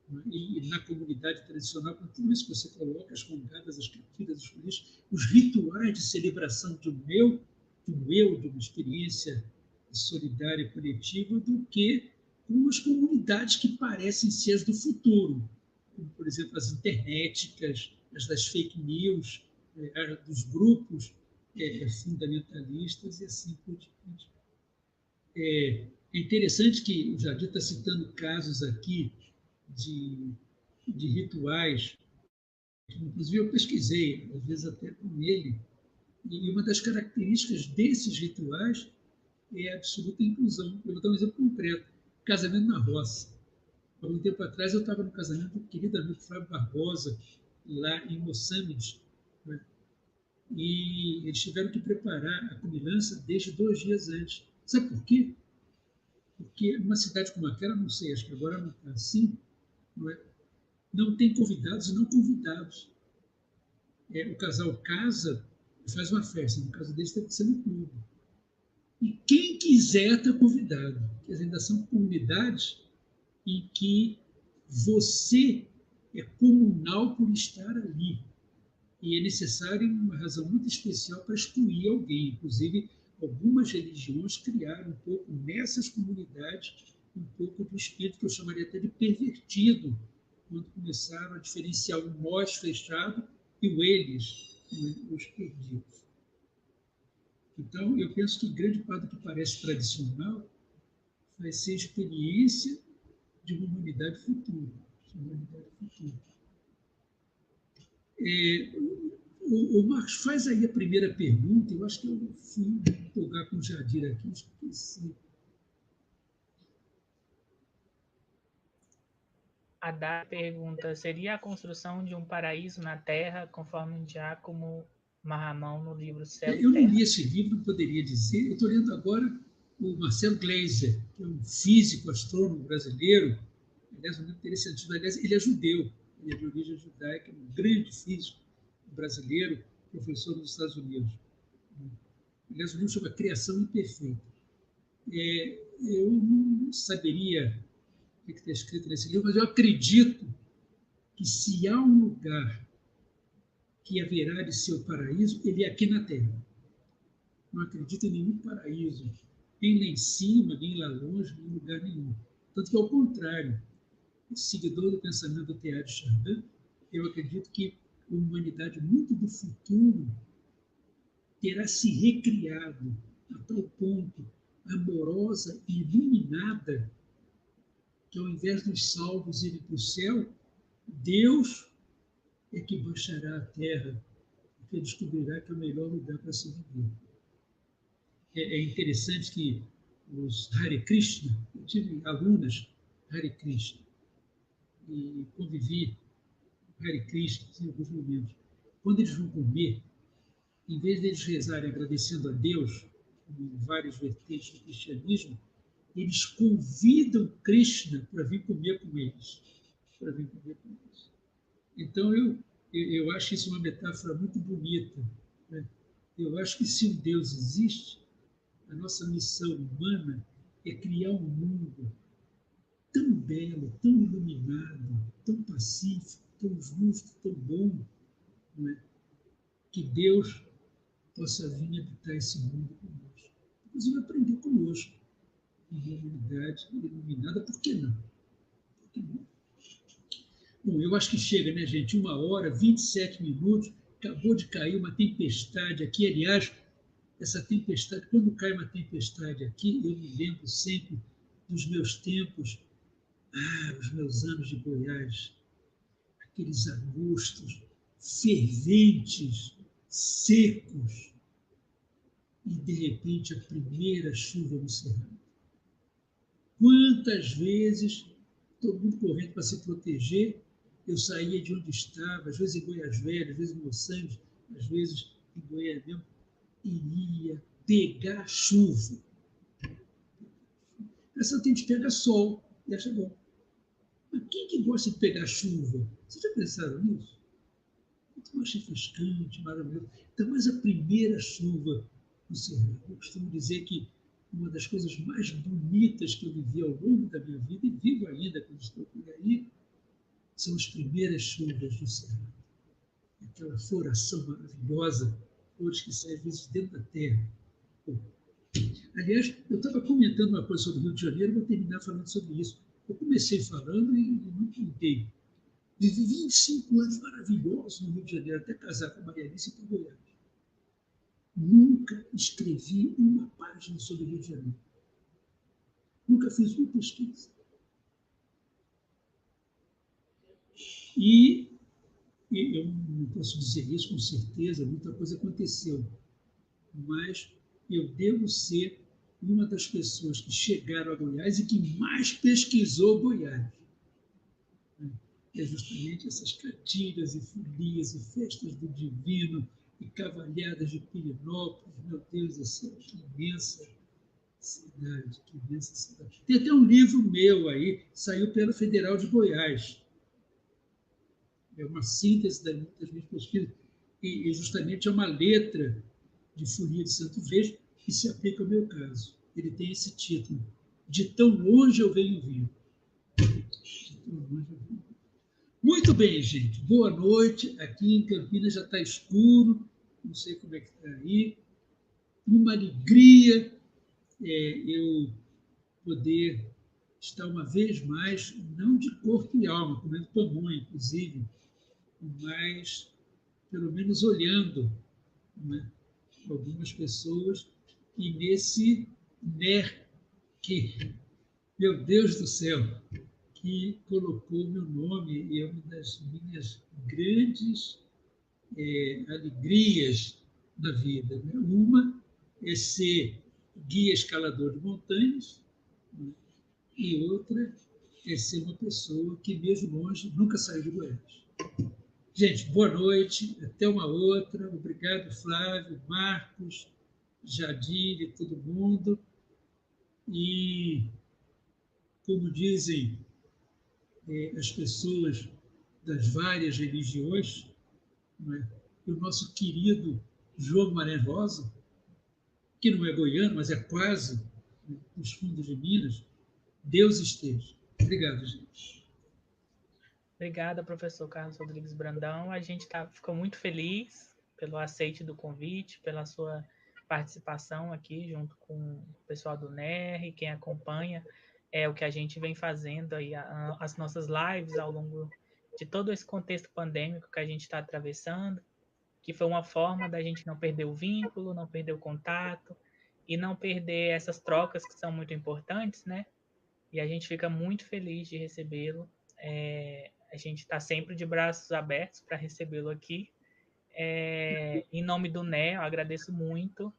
[SPEAKER 2] né? E na comunidade tradicional, com tudo isso que você coloca, as congadas, as cantigas, os foliões, os rituais de celebração de uma experiência solidária coletiva, do que com as comunidades que parecem ser as do futuro, como, por exemplo, as internéticas, as das fake news, dos grupos fundamentalistas e assim por diante. É interessante que o Jardim está citando casos aqui de, de rituais, inclusive eu pesquisei, às vezes até com ele, e uma das características desses rituais é a absoluta inclusão. Eu vou dar um exemplo concreto: casamento na roça. Há um tempo atrás eu estava no casamento do querido amigo Fábio Barbosa, lá em Moçambique, né? E eles tiveram que preparar a comilança desde 2 dias antes. Sabe por quê? Porque numa cidade como aquela, não sei, acho que agora não está assim, não, não tem convidados e não convidados. O casal casa e faz uma festa, no caso deles tem que ser no clube. E quem quiser está convidado. Quer dizer, ainda são comunidades em que você é comunal por estar ali. E é necessário uma razão muito especial para excluir alguém. Inclusive, algumas religiões criaram um pouco nessas comunidades um pouco do espírito que eu chamaria até de pervertido, quando começaram a diferenciar o nós fechado e o eles, os perdidos. Então, eu penso que grande parte do que parece tradicional vai ser experiência de uma humanidade futura. De uma humanidade futura. O Marcos faz aí a primeira pergunta. Eu acho que eu fui empolgar com o Jadir aqui, esqueci.
[SPEAKER 1] A Dá pergunta: seria a construção de um paraíso na Terra, conforme Giacomo Marramão no livro Céu e
[SPEAKER 2] Eu não
[SPEAKER 1] Terra?
[SPEAKER 2] li esse livro, não poderia dizer. Eu estou lendo agora o Marcelo Gleiser, que é um físico, astrônomo brasileiro. Aliás, um livro interessante. Aliás, ele é judeu, ele é de origem judaica, um grande físico brasileiro, professor nos Estados Unidos. Aliás, o livro chama Criação Imperfeita. Eu não saberia o que está escrito nesse livro, mas eu acredito que se há um lugar que haverá de ser o paraíso, ele é aqui na Terra. Não acredito em nenhum paraíso, nem lá em cima, nem lá longe, nem em lugar nenhum. Tanto que, ao contrário, seguidor do pensamento do Teilhard de Chardin, eu acredito que a humanidade muito do futuro terá se recriado a tal ponto amorosa e iluminada que, ao invés dos salvos irem para o céu, Deus é que baixará à terra, porque descobrirá que é o melhor lugar para se viver. É interessante que os Hare Krishna, eu tive alunas Hare Krishna e convivi com Hare Krishna em alguns momentos. Quando eles vão comer, em vez de eles rezarem agradecendo a Deus, em várias vertentes do cristianismo, eles convidam Krishna para vir comer com eles. Para vir comer com eles. Então, eu acho isso uma metáfora muito bonita. Né? Eu acho que se um Deus existe, a nossa missão humana é criar um mundo tão belo, tão iluminado, tão pacífico, tão justo, tão bom, não é? Que Deus possa vir habitar esse mundo conosco. Inclusive aprender conosco. Uma humanidade iluminada, por que não? Por que não? Bom, eu acho que chega, né, gente? 1h27. Acabou de cair uma tempestade aqui. Aliás, essa tempestade, quando cai uma tempestade aqui, eu me lembro sempre dos meus tempos, os meus anos de Goiás, aqueles agostos ferventes, secos, e de repente a primeira chuva no Cerrado. Quantas vezes, todo mundo correndo para se proteger, eu saía de onde estava, às vezes em Goiás Velho, às vezes em Moçangue, às vezes em Goiás mesmo, e ia pegar chuva. Essa tem de pegar sol, e acha bom. Mas quem que gosta de pegar chuva? Vocês já pensaram nisso? Eu achei refrescante, maravilhoso. Então, mas a primeira chuva no Cerrado, eu costumo dizer que uma das coisas mais bonitas que eu vivi ao longo da minha vida, e vivo ainda quando estou por aí, são as primeiras chuvas do Cerrado. Aquela floração maravilhosa, flores que saem às vezes dentro da terra. Pô. Aliás, eu estava comentando uma coisa sobre o Rio de Janeiro, vou terminar falando sobre isso. Eu comecei falando e não contei. Vivi 25 anos maravilhosos no Rio de Janeiro, até casar com a Maria Alice e para Goiás. Nunca escrevi uma página sobre o Rio de Janeiro. Nunca fiz uma pesquisa. E eu não posso dizer isso com certeza, muita coisa aconteceu. Mas eu devo ser uma das pessoas que chegaram a Goiás e que mais pesquisou Goiás. É justamente essas cartilhas e folias e festas do divino e cavalhadas de Pirinópolis. Meu Deus do céu, que imensa cidade, que imensa cidade. Tem até um livro meu aí, saiu pela Federal de Goiás. É uma síntese das minhas pesquisas e justamente é uma letra de folia de Santo Vez que se aplica ao meu caso. Ele tem esse título, De Tão Longe Eu Venho Vindo. De tão longe eu venho vindo. Muito bem, gente. Boa noite. Aqui em Campinas já está escuro. Não sei como é que está aí. Uma alegria eu poder estar uma vez mais, não de corpo e alma, comendo pamonha, inclusive, mas pelo menos olhando, né, algumas pessoas e nesse NER que, meu Deus do céu, que colocou meu nome, e é uma das minhas grandes alegrias da vida. Né? Uma é ser guia escalador de montanhas, né? E outra é ser uma pessoa que, mesmo longe, nunca saiu de Goiás. Gente, boa noite, até uma outra. Obrigado, Flávio, Marcos, Jadir e todo mundo. E, como dizem as pessoas das várias religiões, não é? O nosso querido João Maré Rosa, que não é goiano, mas é quase, né, dos fundos de Minas, Deus esteja. Obrigado, gente.
[SPEAKER 1] Obrigada, professor Carlos Rodrigues Brandão. A gente ficou muito feliz pelo aceite do convite, pela sua participação aqui junto com o pessoal do NER, quem acompanha o que a gente vem fazendo aí, as nossas lives ao longo de todo esse contexto pandêmico que a gente está atravessando, que foi uma forma da gente não perder o vínculo, não perder o contato e não perder essas trocas que são muito importantes, né? E a gente fica muito feliz de recebê-lo. A gente está sempre de braços abertos para recebê-lo aqui. Em nome do NE, eu agradeço muito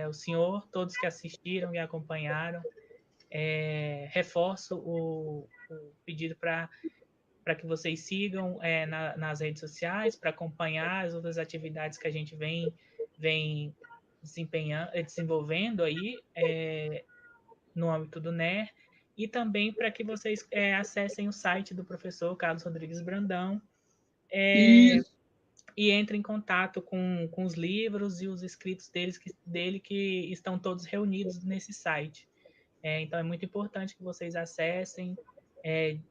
[SPEAKER 1] o senhor, todos que assistiram e acompanharam. Reforço o pedido para que vocês sigam nas redes sociais, para acompanhar as outras atividades que a gente vem desenvolvendo aí no âmbito do NER, e também para que vocês acessem o site do professor Carlos Rodrigues Brandão
[SPEAKER 2] E
[SPEAKER 1] e entrem em contato com os livros e os escritos dele que estão todos reunidos nesse site. Então, é muito importante que vocês acessem,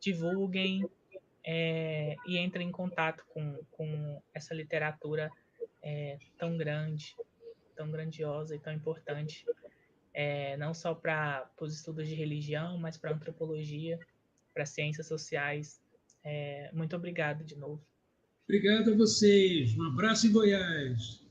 [SPEAKER 1] divulguem e entrem em contato com essa literatura tão grande, tão grandiosa e tão importante, não só para os estudos de religião, mas para antropologia, para ciências sociais. Muito obrigado de novo.
[SPEAKER 2] obrigado a vocês. Um abraço em Goiás.